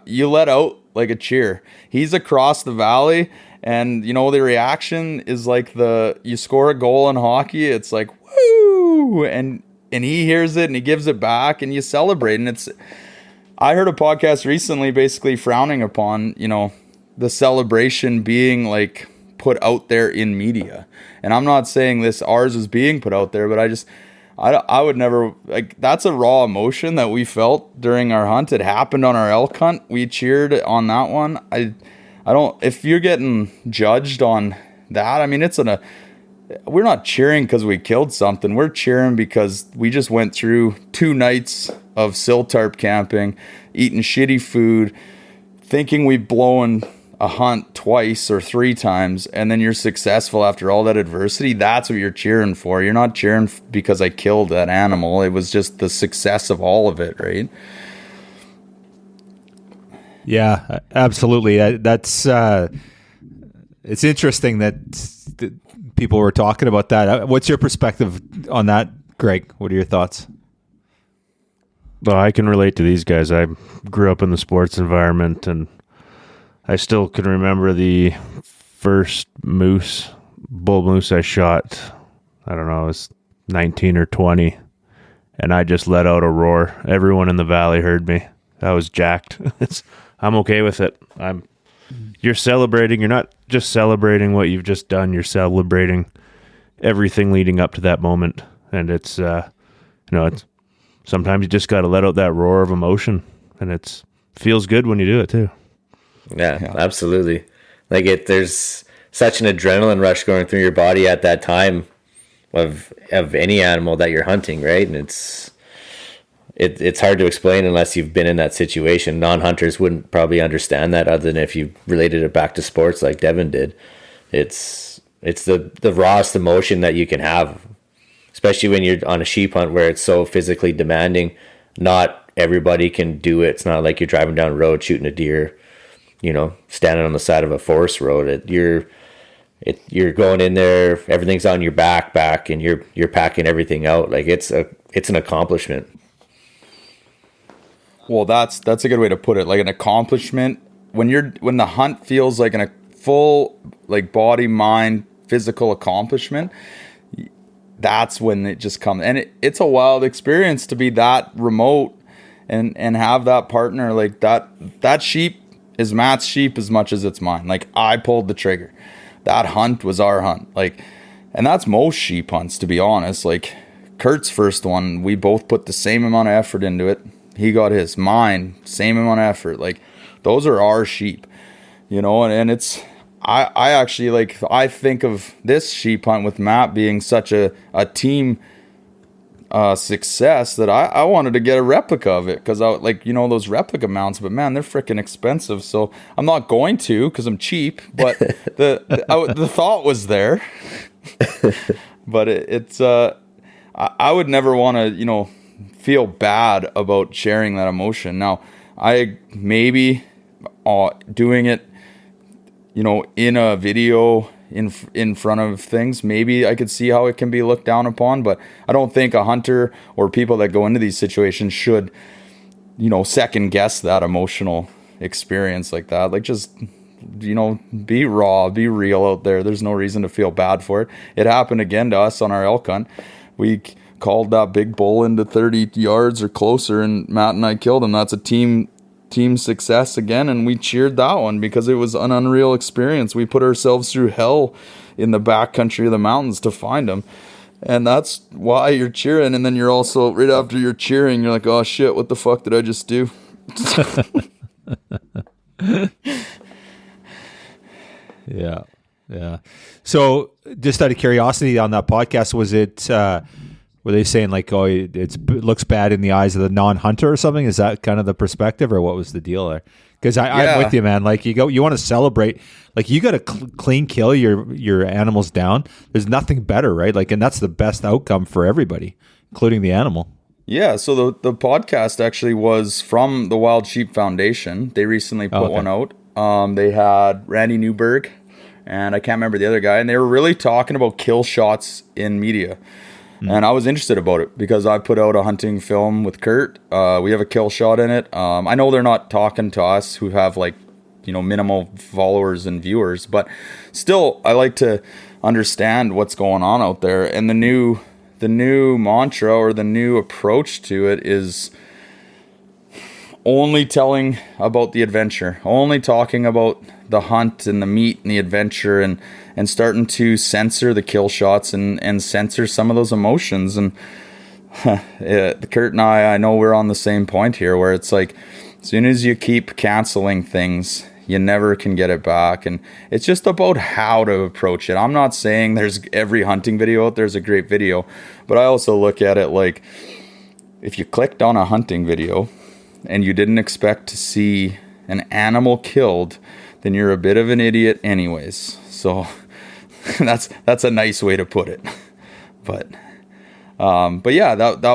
You let out like a cheer. He's across the valley, and the reaction is like you score a goal in hockey. It's like woo, and he hears it and he gives it back, and you celebrate. And I heard a podcast recently basically frowning upon the celebration being like put out there in media. And I'm not saying ours is being put out there, but I would never, like, that's a raw emotion that we felt during our hunt. It happened on our elk hunt. We cheered on that one. I don't, if you're getting judged on that, I mean, we're not cheering because we killed something. We're cheering because we just went through 2 nights of siltarp camping, eating shitty food, thinking we've blown a hunt twice or 3 times, and then you're successful after all that adversity. That's what you're cheering for. You're not cheering because I killed that animal. It was just the success of all of it, right? Yeah, absolutely. That's it's interesting that people were talking about that. What's your perspective on that, Greg? What are your thoughts? Well, I can relate to these guys. I grew up in the sports environment, and I still can remember the first bull moose I shot. I don't know, I was 19 or 20, and I just let out a roar. Everyone in the valley heard me. I was jacked. I'm okay with it. You're celebrating. You're not just celebrating what you've just done. You're celebrating everything leading up to that moment. And it's, it's sometimes you just got to let out that roar of emotion, and it feels good when you do it too. Yeah, absolutely. Like there's such an adrenaline rush going through your body at that time of any animal that you're hunting, right? And it's hard to explain unless you've been in that situation. Non-hunters wouldn't probably understand that, other than if you related it back to sports like Devin did. It's the rawest emotion that you can have, especially when you're on a sheep hunt where it's so physically demanding. Not everybody can do it. It's not like you're driving down a road shooting a deer, standing on the side of a forest road. You're going in there, everything's on your back, and you're packing everything out. Like it's an accomplishment. Well, that's a good way to put it. Like an accomplishment when the hunt feels like a full like body, mind, physical accomplishment. That's when it just comes, and it's a wild experience to be that remote and have that partner. Like that sheep is Matt's sheep as much as it's mine. Like I pulled the trigger. That hunt was our hunt. Like, and that's most sheep hunts, to be honest. Like Kurt's first one, we both put the same amount of effort into it. He got his, mine, same amount of effort. Like those are our sheep, and it's, I actually I think of this sheep hunt with Matt being such a team success that I wanted to get a replica of it, because those replica mounts, but man, they're freaking expensive. So I'm not going to, because I'm cheap, but the thought was there. But I would never want to feel bad about sharing that emotion. Now I maybe doing it in a video in front of things, maybe I could see how it can be looked down upon, but I don't think a hunter or people that go into these situations should, second guess that emotional experience like that. Like just be raw, be real out there. There's no reason to feel bad for it. It happened again to us on our elk hunt. We called that big bull into 30 yards or closer, and Matt and I killed him. That's a team success again, and we cheered that one because it was an unreal experience. We put ourselves through hell in the backcountry of the mountains to find him. And that's why you're cheering. And then you're also, right after you're cheering, you're like, oh shit, what the fuck did I just do? Yeah. So just out of curiosity on that podcast, was it, were they saying like, oh, it looks bad in the eyes of the non-hunter or something? Is that kind of the perspective, or what was the deal there? Because I'm with you, man. Like you want to celebrate, like you got to clean kill your animals down. There's nothing better, right? Like, and that's the best outcome for everybody, including the animal. Yeah. So the podcast actually was from the Wild Sheep Foundation. They recently put one out. They had Randy Newberg and I can't remember the other guy, and they were really talking about kill shots in media. And I was interested about it because I put out a hunting film with Kurt. We have a kill shot in it. I know they're not talking to us who have minimal followers and viewers, but still I like to understand what's going on out there. And the new mantra or the new approach to it is only telling about the adventure, only talking about the hunt and the meat and the adventure, and starting to censor the kill shots and censor some of those emotions. And Kurt and I know we're on the same point here, where it's like, as soon as you keep canceling things, you never can get it back. And it's just about how to approach it. I'm not saying there's every hunting video out there's a great video, but I also look at it like, if you clicked on a hunting video and you didn't expect to see an animal killed, then you're a bit of an idiot anyways. So that's a nice way to put it. But yeah, that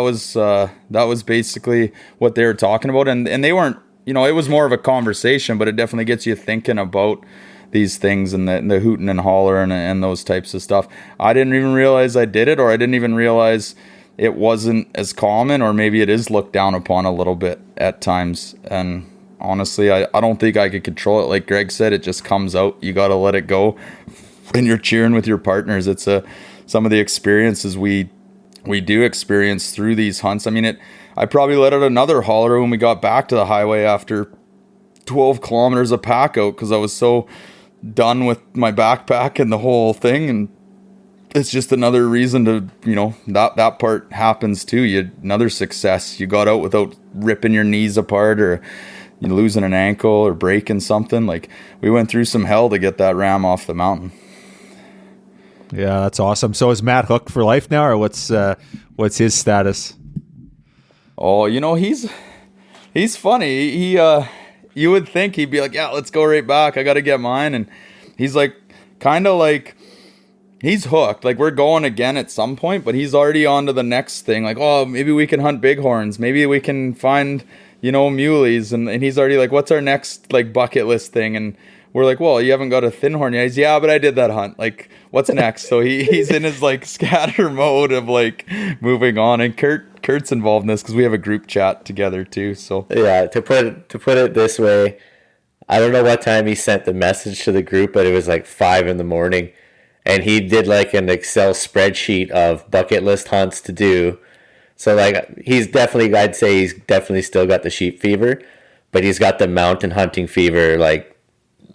was basically what they were talking about, and they weren't, it was more of a conversation, but it definitely gets you thinking about these things and the hooting and hollering and those types of stuff. I didn't even realize I did it, or I didn't even realize it wasn't as common, or maybe it is looked down upon a little bit at times. And honestly, I don't think I could control it. Like Greg said, it just comes out. You got to let it go. And you're cheering with your partners. It's some of the experiences we do experience through these hunts. I mean, I probably let out another holler when we got back to the highway after 12 kilometers of pack out, because I was so done with my backpack and the whole thing. And it's just another reason to, that part happens too. Another success. You got out without ripping your knees apart or losing an ankle or breaking something. Like, we went through some hell to get that ram off the mountain. Yeah, that's awesome. So is Matt hooked for life now, or what's his status? Oh, he's funny. He you would think he'd be like, yeah, let's go right back. I got to get mine. And he's like, kind of like, he's hooked. Like, we're going again at some point, but he's already on to the next thing. Like, oh, maybe we can hunt bighorns. Maybe we can find, muleys. And he's already like, what's our next bucket list thing? And we're like, well, you haven't got a thin horn yet. He's, yeah, but I did that hunt. Like, what's next? So he's in his scatter mode of moving on. And Kurt's involved in this because we have a group chat together too. So yeah, to put it this way, I don't know what time he sent the message to the group, but it was 5 a.m, and he did an Excel spreadsheet of bucket list hunts to do. So he's definitely, I'd say he's definitely still got the sheep fever, but he's got the mountain hunting fever.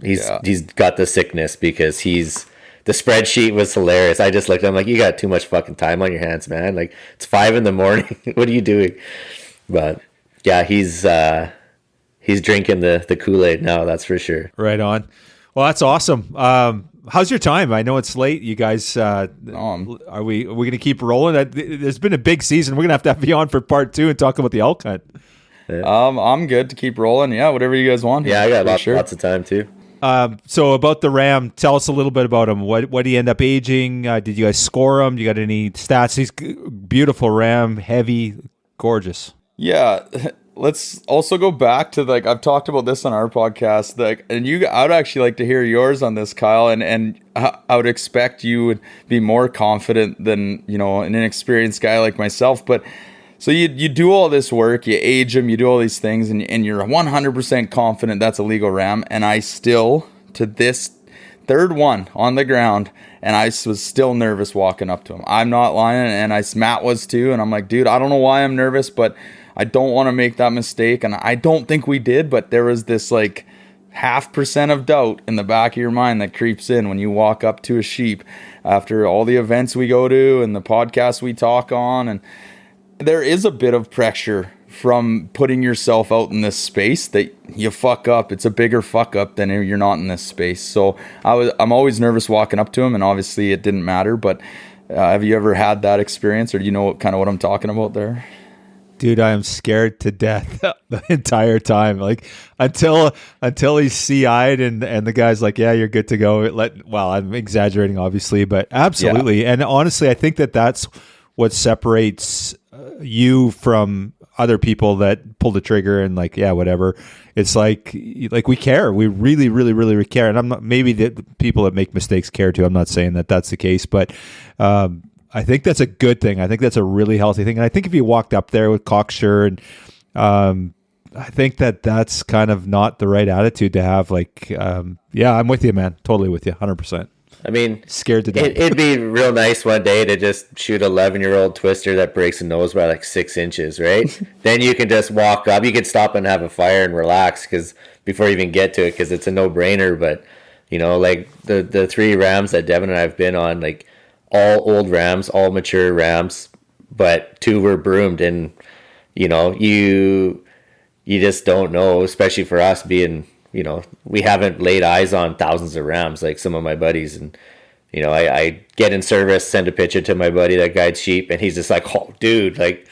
He's got the sickness, because the spreadsheet was hilarious. I just looked at him you got too much fucking time on your hands, man. It's 5 a.m. What are you doing? But yeah, he's drinking the Kool-Aid now, that's for sure. Right on. Well, that's awesome. How's your time? I know it's late. You guys, are we going to keep rolling? There's been a big season. We're going to have you on for part 2 and talk about the elk hunt. Yeah. I'm good to keep rolling. Yeah, whatever you guys want. Yeah, I got lots of time too. So about the ram, tell us a little bit about him. What did he end up aging? Did you guys score him? Do you got any stats? He's beautiful ram, heavy, gorgeous. Yeah. Let's also go back to I've talked about this on our podcast, and I would actually like to hear yours on this, Kyle, and I would expect you would be more confident than, an inexperienced guy like myself. But so you do all this work, you age them, you do all these things, and you're 100% confident that's a legal ram. And I still, to this third one on the ground, and I was still nervous walking up to him. I'm not lying, and Matt was too, and I'm like, dude, I don't know why I'm nervous, but I don't want to make that mistake, and I don't think we did, but there was this like 0.5% of doubt in the back of your mind that creeps in when you walk up to a sheep after all the events we go to and the podcasts we talk on, and there is a bit of pressure from putting yourself out in this space that you fuck up. It's a bigger fuck up than you're not in this space. So I'm always nervous walking up to him, and obviously it didn't matter, but have you ever had that experience, or do you know kind of what I'm talking about there? Dude, I am scared to death the entire time. Like until he's CI'd and the guy's like, yeah, you're good to go. Well, I'm exaggerating obviously, but absolutely. Yeah. And honestly, I think that's what separates you from other people that pull the trigger and like, yeah, whatever. It's like we care. We really, really, really care. And I'm not, maybe the people that make mistakes care too. I'm not saying that that's the case, but I think that's a good thing. I think that's a really healthy thing. And I think if you walked up there with cocksure, and I think that's kind of not the right attitude to have. Like, yeah, I'm with you, man. Totally with you. 100%. I mean, scared to death. It'd be real nice one day to just shoot an 11-year-old twister that breaks a nose by like 6 inches, right? Then you can just walk up. You can stop and have a fire and relax before you even get to it, because it's a no-brainer. But, like the 3 rams that Devin and I have been on, like all old rams, all mature rams, but 2 were broomed. And, you just don't know, especially for us being... we haven't laid eyes on thousands of rams like some of my buddies. And, I get in service, send a picture to my buddy that guides sheep, and he's just like, oh, dude, like,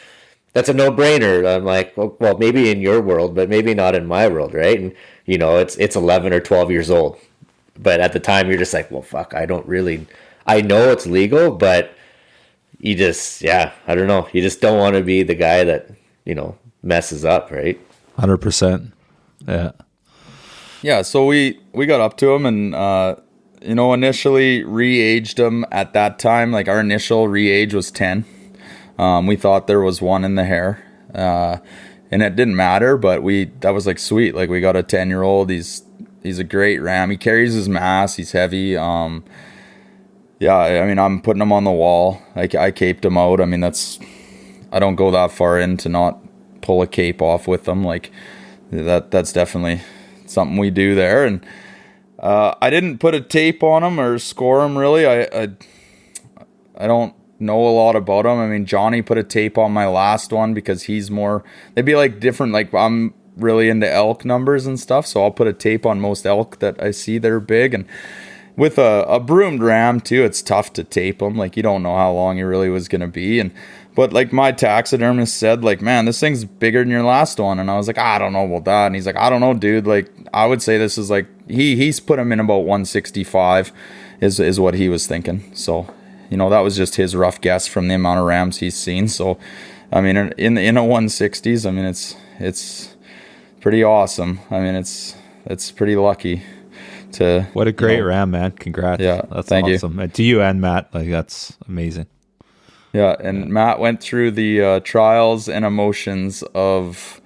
that's a no-brainer. I'm like, well, maybe in your world, but maybe not in my world, right? And, it's 11 or 12 years old. But at the time, you're just like, well, fuck, I know it's legal, but you just, I don't know. You just don't want to be the guy that, messes up, right? 100%. Yeah. Yeah, so we got up to him and, initially re-aged him at that time. Like our initial re-age was 10. We thought there was 1 in the hair, and it didn't matter, but that was like sweet. Like we got a 10-year-old. He's a great ram. He carries his mass. He's heavy. Yeah, I mean, I'm putting him on the wall. I caped him out. I mean, I don't go that far in to not pull a cape off with them. Like that's definitely something we do there. And I didn't put a tape on him or score him really. I don't know a lot about him. I mean, Johnny put a tape on my last one because they'd be like different. Like I'm really into elk numbers and stuff, so I'll put a tape on most elk that I see that are big. And with a broomed ram too, it's tough to tape them. Like you don't know how long he really was going to be. But like my taxidermist said, like, man, this thing's bigger than your last one. And I was like, I don't know about that. And he's like, I don't know, dude. Like, I would say this is like, he's put him in about 165 is what he was thinking. So, that was just his rough guess from the amount of rams he's seen. So, I mean, in a 160s, I mean, it's pretty awesome. I mean, it's pretty lucky to. What a great ram, man. Congrats. Yeah. That's thank awesome. You. To you and Matt, like that's amazing. Yeah, and Matt went through the trials and emotions of,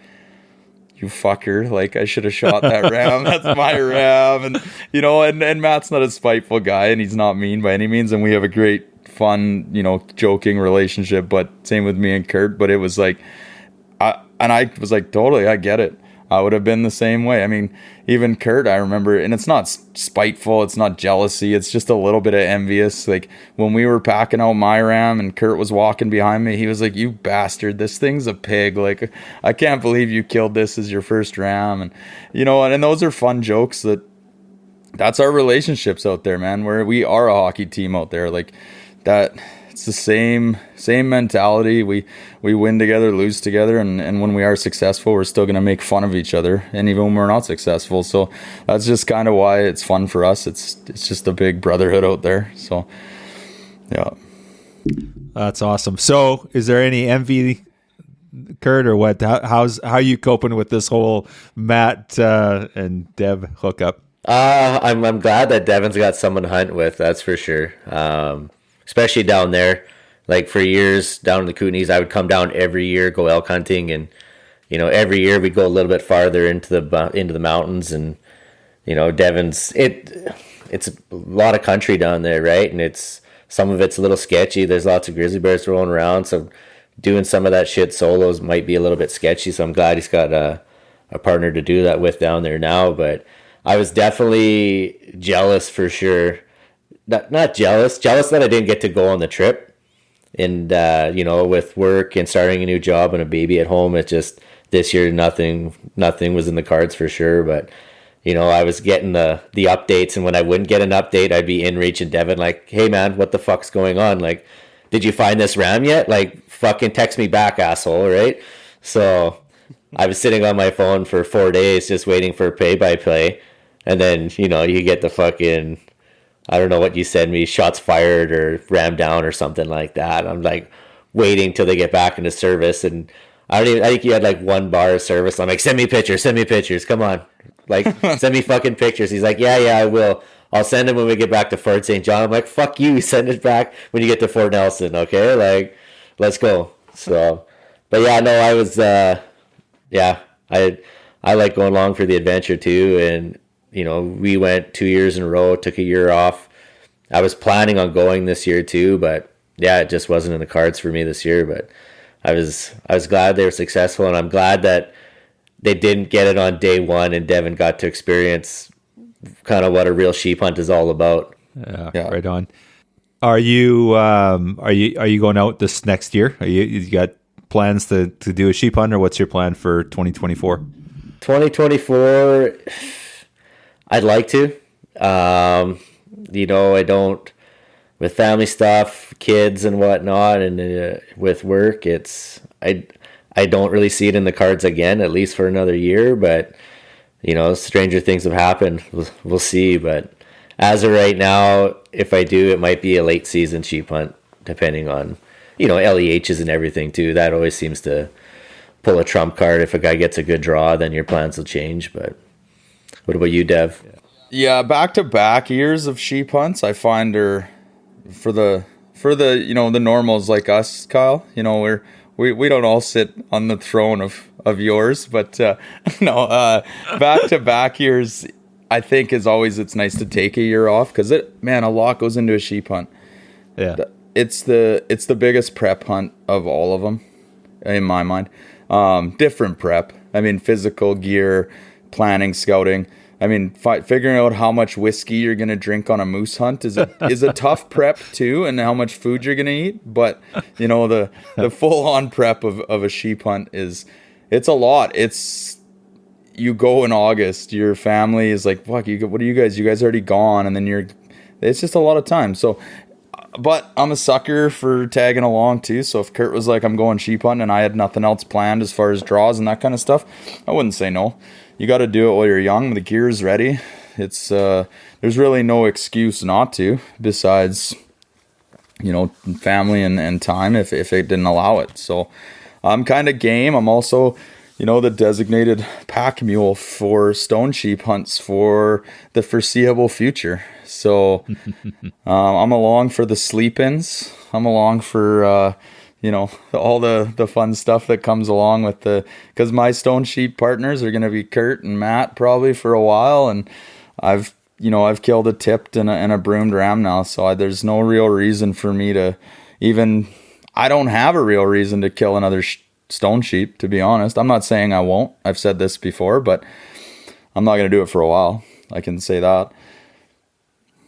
you fucker, like I should have shot that ram. That's my ram. And, and Matt's not a spiteful guy, and he's not mean by any means. And we have a great, fun, joking relationship, but same with me and Kurt. But it was like, I was like, totally, I get it. I would have been the same way. I mean, even Kurt, I remember, and it's not spiteful, it's not jealousy, it's just a little bit of envious. Like when we were packing out my ram and Kurt was walking behind me, he was like, you bastard, this thing's a pig. Like, I can't believe you killed this as your first ram. And, and those are fun jokes that's our relationships out there, man, where we are a hockey team out there. Like that, it's the same mentality. We win together, lose together, and when we are successful, we're still going to make fun of each other, and even when we're not successful. So that's just kind of why it's fun for us. It's just a big brotherhood out there. So yeah, that's awesome. So is there any envy, Kurt, or what? How are you coping with this whole Matt and Dev hookup? I'm glad that Devin's got someone to hunt with. That's for sure. Especially down there, like for years down in the Kootenays, I would come down every year, go elk hunting, and every year we'd go a little bit farther into the mountains, and Devon's it's a lot of country down there, right? And some of it's a little sketchy. There's lots of grizzly bears rolling around, so doing some of that shit solos might be a little bit sketchy. So I'm glad he's got a partner to do that with down there now. But I was definitely jealous for sure. Not jealous that I didn't get to go on the trip. And with work and starting a new job and a baby at home, it just this year nothing was in the cards for sure. But I was getting the updates, and when I wouldn't get an update, I'd be in reaching Devin like, "Hey man, what the fuck's going on? Like, did you find this ram yet? Like, fucking text me back, asshole!" Right? So I was sitting on my phone for 4 days just waiting for play-by-play, and then you get the fucking, I don't know what you send me, shots fired or ram down or something like that. I'm like waiting till they get back into service, and I think you had like 1 bar of service. I'm like, send me pictures, come on. Like, send me fucking pictures. He's like, yeah, I will. I'll send them when we get back to Fort St. John. I'm like, fuck you. Send it back when you get to Fort Nelson, okay? Like, let's go. So, but yeah, no, I was, I like going along for the adventure too. And, we went 2 years in a row, took a year off. I was planning on going this year too, but yeah, it just wasn't in the cards for me this year. But I was glad they were successful, and I'm glad that they didn't get it on day one, and Devin got to experience kind of what a real sheep hunt is all about. Yeah. Right on. Are you going out this next year? You got plans to do a sheep hunt, or what's your plan for 2024? 2024, I'd like to. I don't, with family stuff, kids and whatnot, and with work, I don't really see it in the cards again, at least for another year. But stranger things have happened. We'll see. But as of right now, if I do, it might be a late season sheep hunt, depending on LEHs and everything too. That always seems to pull a trump card. If a guy gets a good draw, then your plans will change. But what about you, Dev? Yeah, back-to-back years of sheep hunts, I find are for the the normals like us, Kyle. We don't all sit on the throne of yours, but back-to-back years, I think it's nice to take a year off, because a lot goes into a sheep hunt. Yeah, it's the biggest prep hunt of all of them, in my mind. Different prep. I mean, physical gear, planning, scouting. I mean, figuring out how much whiskey you're going to drink on a moose hunt is a tough prep too, and how much food you're going to eat. But, the full-on prep of a sheep hunt it's a lot. You go in August, your family is like, fuck, what are you guys already gone? And then it's just a lot of time. So, but I'm a sucker for tagging along too. So if Kurt was like, I'm going sheep hunting, and I had nothing else planned as far as draws and that kind of stuff, I wouldn't say no. You got to do it while you're young. The gear's ready. It's there's really no excuse not to, besides family and time if it didn't allow it. So I'm kind of game. I'm also the designated pack mule for stone sheep hunts for the foreseeable future. So I'm along for the sleep-ins. I'm along for all the fun stuff that comes along with because my stone sheep partners are going to be Kurt and Matt probably for a while. And I've killed a tipped and a broomed ram now. So there's no real reason for me to I don't have a real reason to kill another stone sheep, to be honest. I'm not saying I won't. I've said this before, but I'm not going to do it for a while. I can say that.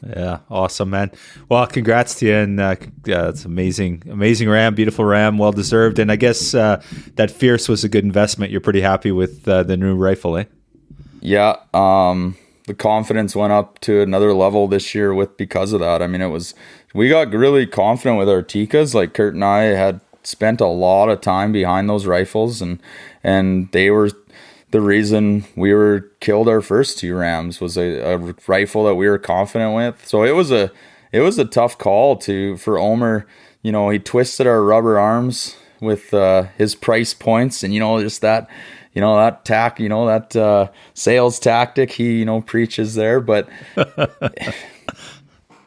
Yeah, awesome, man. Well, congrats to you, and it's amazing ram, beautiful ram, well deserved. And I guess that Fierce was a good investment. You're pretty happy with the new rifle, eh? Yeah, the confidence went up to another level this year because of that. I mean, we got really confident with our Tikas. Like Kurt and I had spent a lot of time behind those rifles, and they were the reason we killed our first 2 rams, was a rifle that we were confident with. So it was a tough call for Omer. He twisted our rubber arms with his price points, and just that that sales tactic he preaches there. But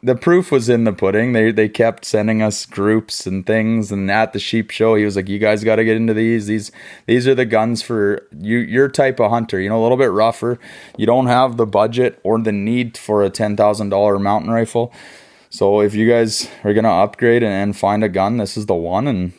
the proof was in the pudding. They kept sending us groups and things, and at the sheep show, he was like, "You guys got to get into these. These are the guns for your type of hunter. You know, a little bit rougher. You don't have the budget or the need for a $10,000 mountain rifle. So if you guys are gonna upgrade and find a gun, this is the one." And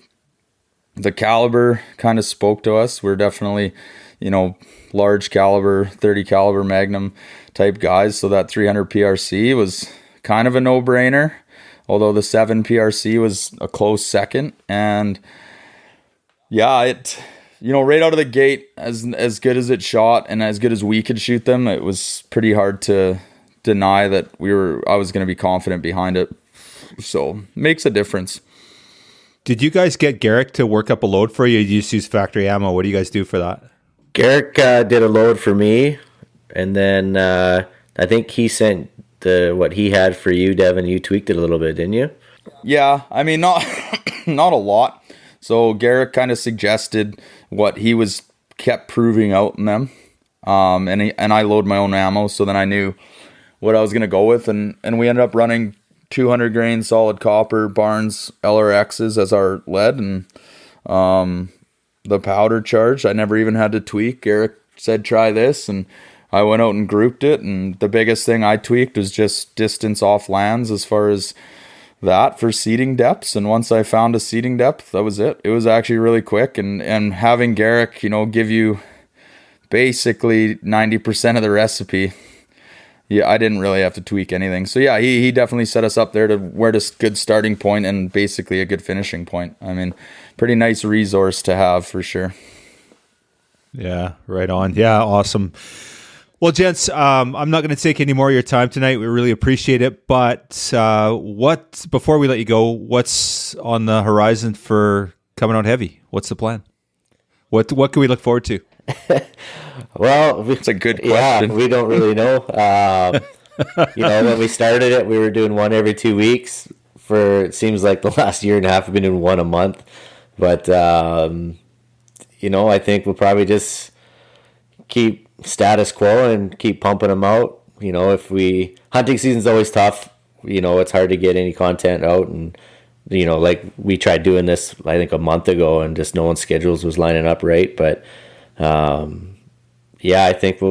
the caliber kind of spoke to us. We're definitely, you know, large caliber, 30 caliber Magnum type guys. So that 300 PRC was kind of a no-brainer, although the 7 PRC was a close second. And yeah, it, you know, right out of the gate, as good as it shot and as good as we could shoot them, it was pretty hard to deny that I was going to be confident behind it. So makes a difference. Did you guys get Garrick to work up a load for you? You just use factory ammo. What do you guys do for that? Garrick did a load for me, and then I think he sent what he had for you, Devin. You tweaked it a little bit, didn't you? Yeah, I mean, not not a lot. So Garrick kind of suggested what he kept proving out in them, and I load my own ammo, so then I knew what I was gonna go with, and we ended up running 200 grain solid copper Barnes LRXs as our lead, and the powder charge I never even had to tweak. Garrick said try this, and I went out and grouped it, and the biggest thing I tweaked was just distance off lands as far as that for seating depths. And once I found a seating depth, that was it. It was actually really quick, and having Garrick, you know, give you basically 90% of the recipe. Yeah, I didn't really have to tweak anything. So yeah, he definitely set us up there to where this good starting point and basically a good finishing point. I mean, pretty nice resource to have for sure. Yeah, right on. Yeah, awesome. Well, gents, I'm not going to take any more of your time tonight. We really appreciate it. But before we let you go, what's on the horizon for coming out heavy? What's the plan? What can we look forward to? Well, it's a good question. Yeah, we don't really know. You know, when we started it, we were doing one every 2 weeks. It seems like the last year and a half, we've been doing one a month. But you know, I think we'll probably just keep status quo and keep pumping them out. You know, hunting season's always tough. You know, it's hard to get any content out, and you know, like we tried doing this, I think a month ago, and just no one's schedules was lining up right. But yeah, I think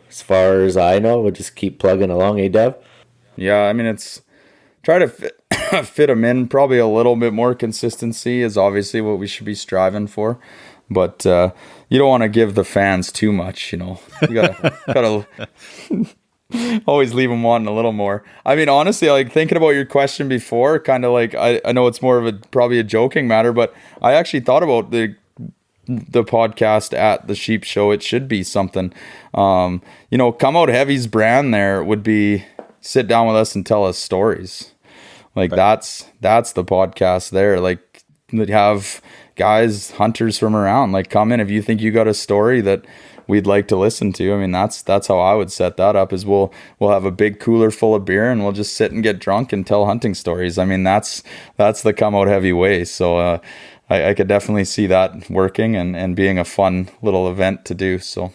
as far as I know, we'll just keep plugging along, Dev? Yeah, I mean, it's try to fit them in. Probably a little bit more consistency is obviously what we should be striving for, but you don't want to give the fans too much, you know. You gotta always leave them wanting a little more. I mean, honestly, like thinking about your question before, kind of like I know it's more of probably a joking matter, but I actually thought about the podcast at the sheep show. It should be something, you know, Come Out Heavy's brand there would be sit down with us and tell us stories. Like that's the podcast there. Like they'd have guys, hunters from around, like come in if you think you got a story that we'd like to listen to. I mean, that's how I would set that up. Is we'll have a big cooler full of beer and we'll just sit and get drunk and tell hunting stories. I mean, that's the Come Out Heavy way. So I could definitely see that working and being a fun little event to do. So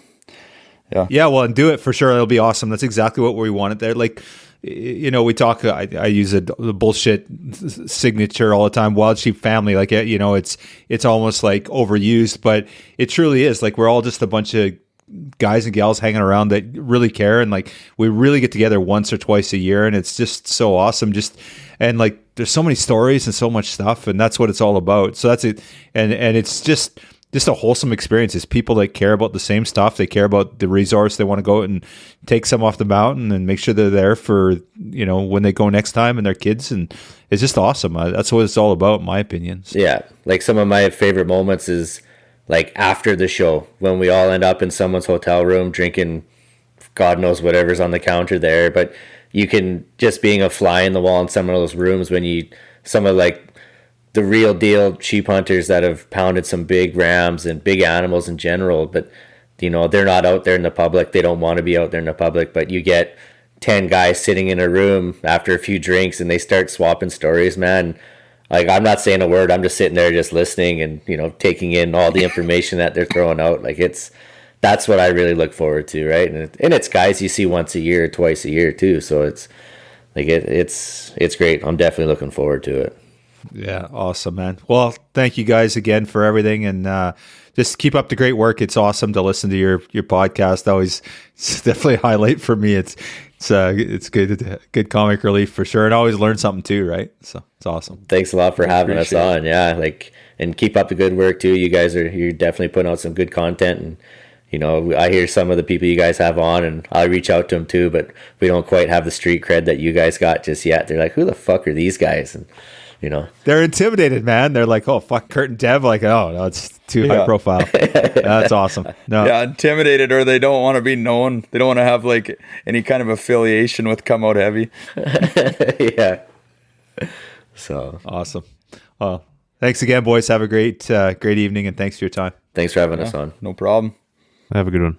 yeah, well, and do it for sure. It'll be awesome. That's exactly what we wanted there. Like, you know, we talk, I use the bullshit signature all the time, Wild Sheep Family. Like, you know, it's almost like overused, but it truly is. Like, we're all just a bunch of guys and gals hanging around that really care, and like we really get together once or twice a year, and it's just so awesome. And like there's so many stories and so much stuff, and that's what it's all about. So that's it. And it's just a wholesome experience. It's people that care about the same stuff. They care about the resource. They want to go out and take some off the mountain and make sure they're there for, you know, when they go next time, and their kids. And it's just awesome. That's what it's all about, in my opinion. So. Yeah. Like some of my favorite moments is like after the show, when we all end up in someone's hotel room drinking God knows whatever's on the counter there. But you can just being a fly in the wall in some of those rooms when some of like the real deal sheep hunters that have pounded some big rams and big animals in general, but you know, they're not out there in the public. They don't want to be out there in the public, but you get 10 guys sitting in a room after a few drinks and they start swapping stories, man. Like, I'm not saying a word. I'm just sitting there just listening and, you know, taking in all the information that they're throwing out. Like, that's what I really look forward to, right? And it's guys you see once a year, twice a year too. So like it's great. I'm definitely looking forward to it. Yeah, awesome, man. Well, thank you guys again for everything, and just keep up the great work. It's awesome to listen to your podcast. Always, it's definitely a highlight for me. It's good comic relief for sure, and always learn something too, right? So it's awesome. Thanks a lot for having us on. Yeah, like, and keep up the good work too. You're definitely putting out some good content, and you know, I hear some of the people you guys have on, and I reach out to them too, but we don't quite have the street cred that you guys got just yet. They're like, who the fuck are these guys? And you know, they're intimidated, man. They're like, oh, fuck Kurt and Dev. Like, oh, no, it's too high profile. That's awesome. No. Yeah, intimidated, or they don't want to be known. They don't want to have like any kind of affiliation with Come Out Heavy. Yeah. So awesome. Well, thanks again, boys. Have a great evening, and thanks for your time. Thanks for having us on. No problem. Have a good one.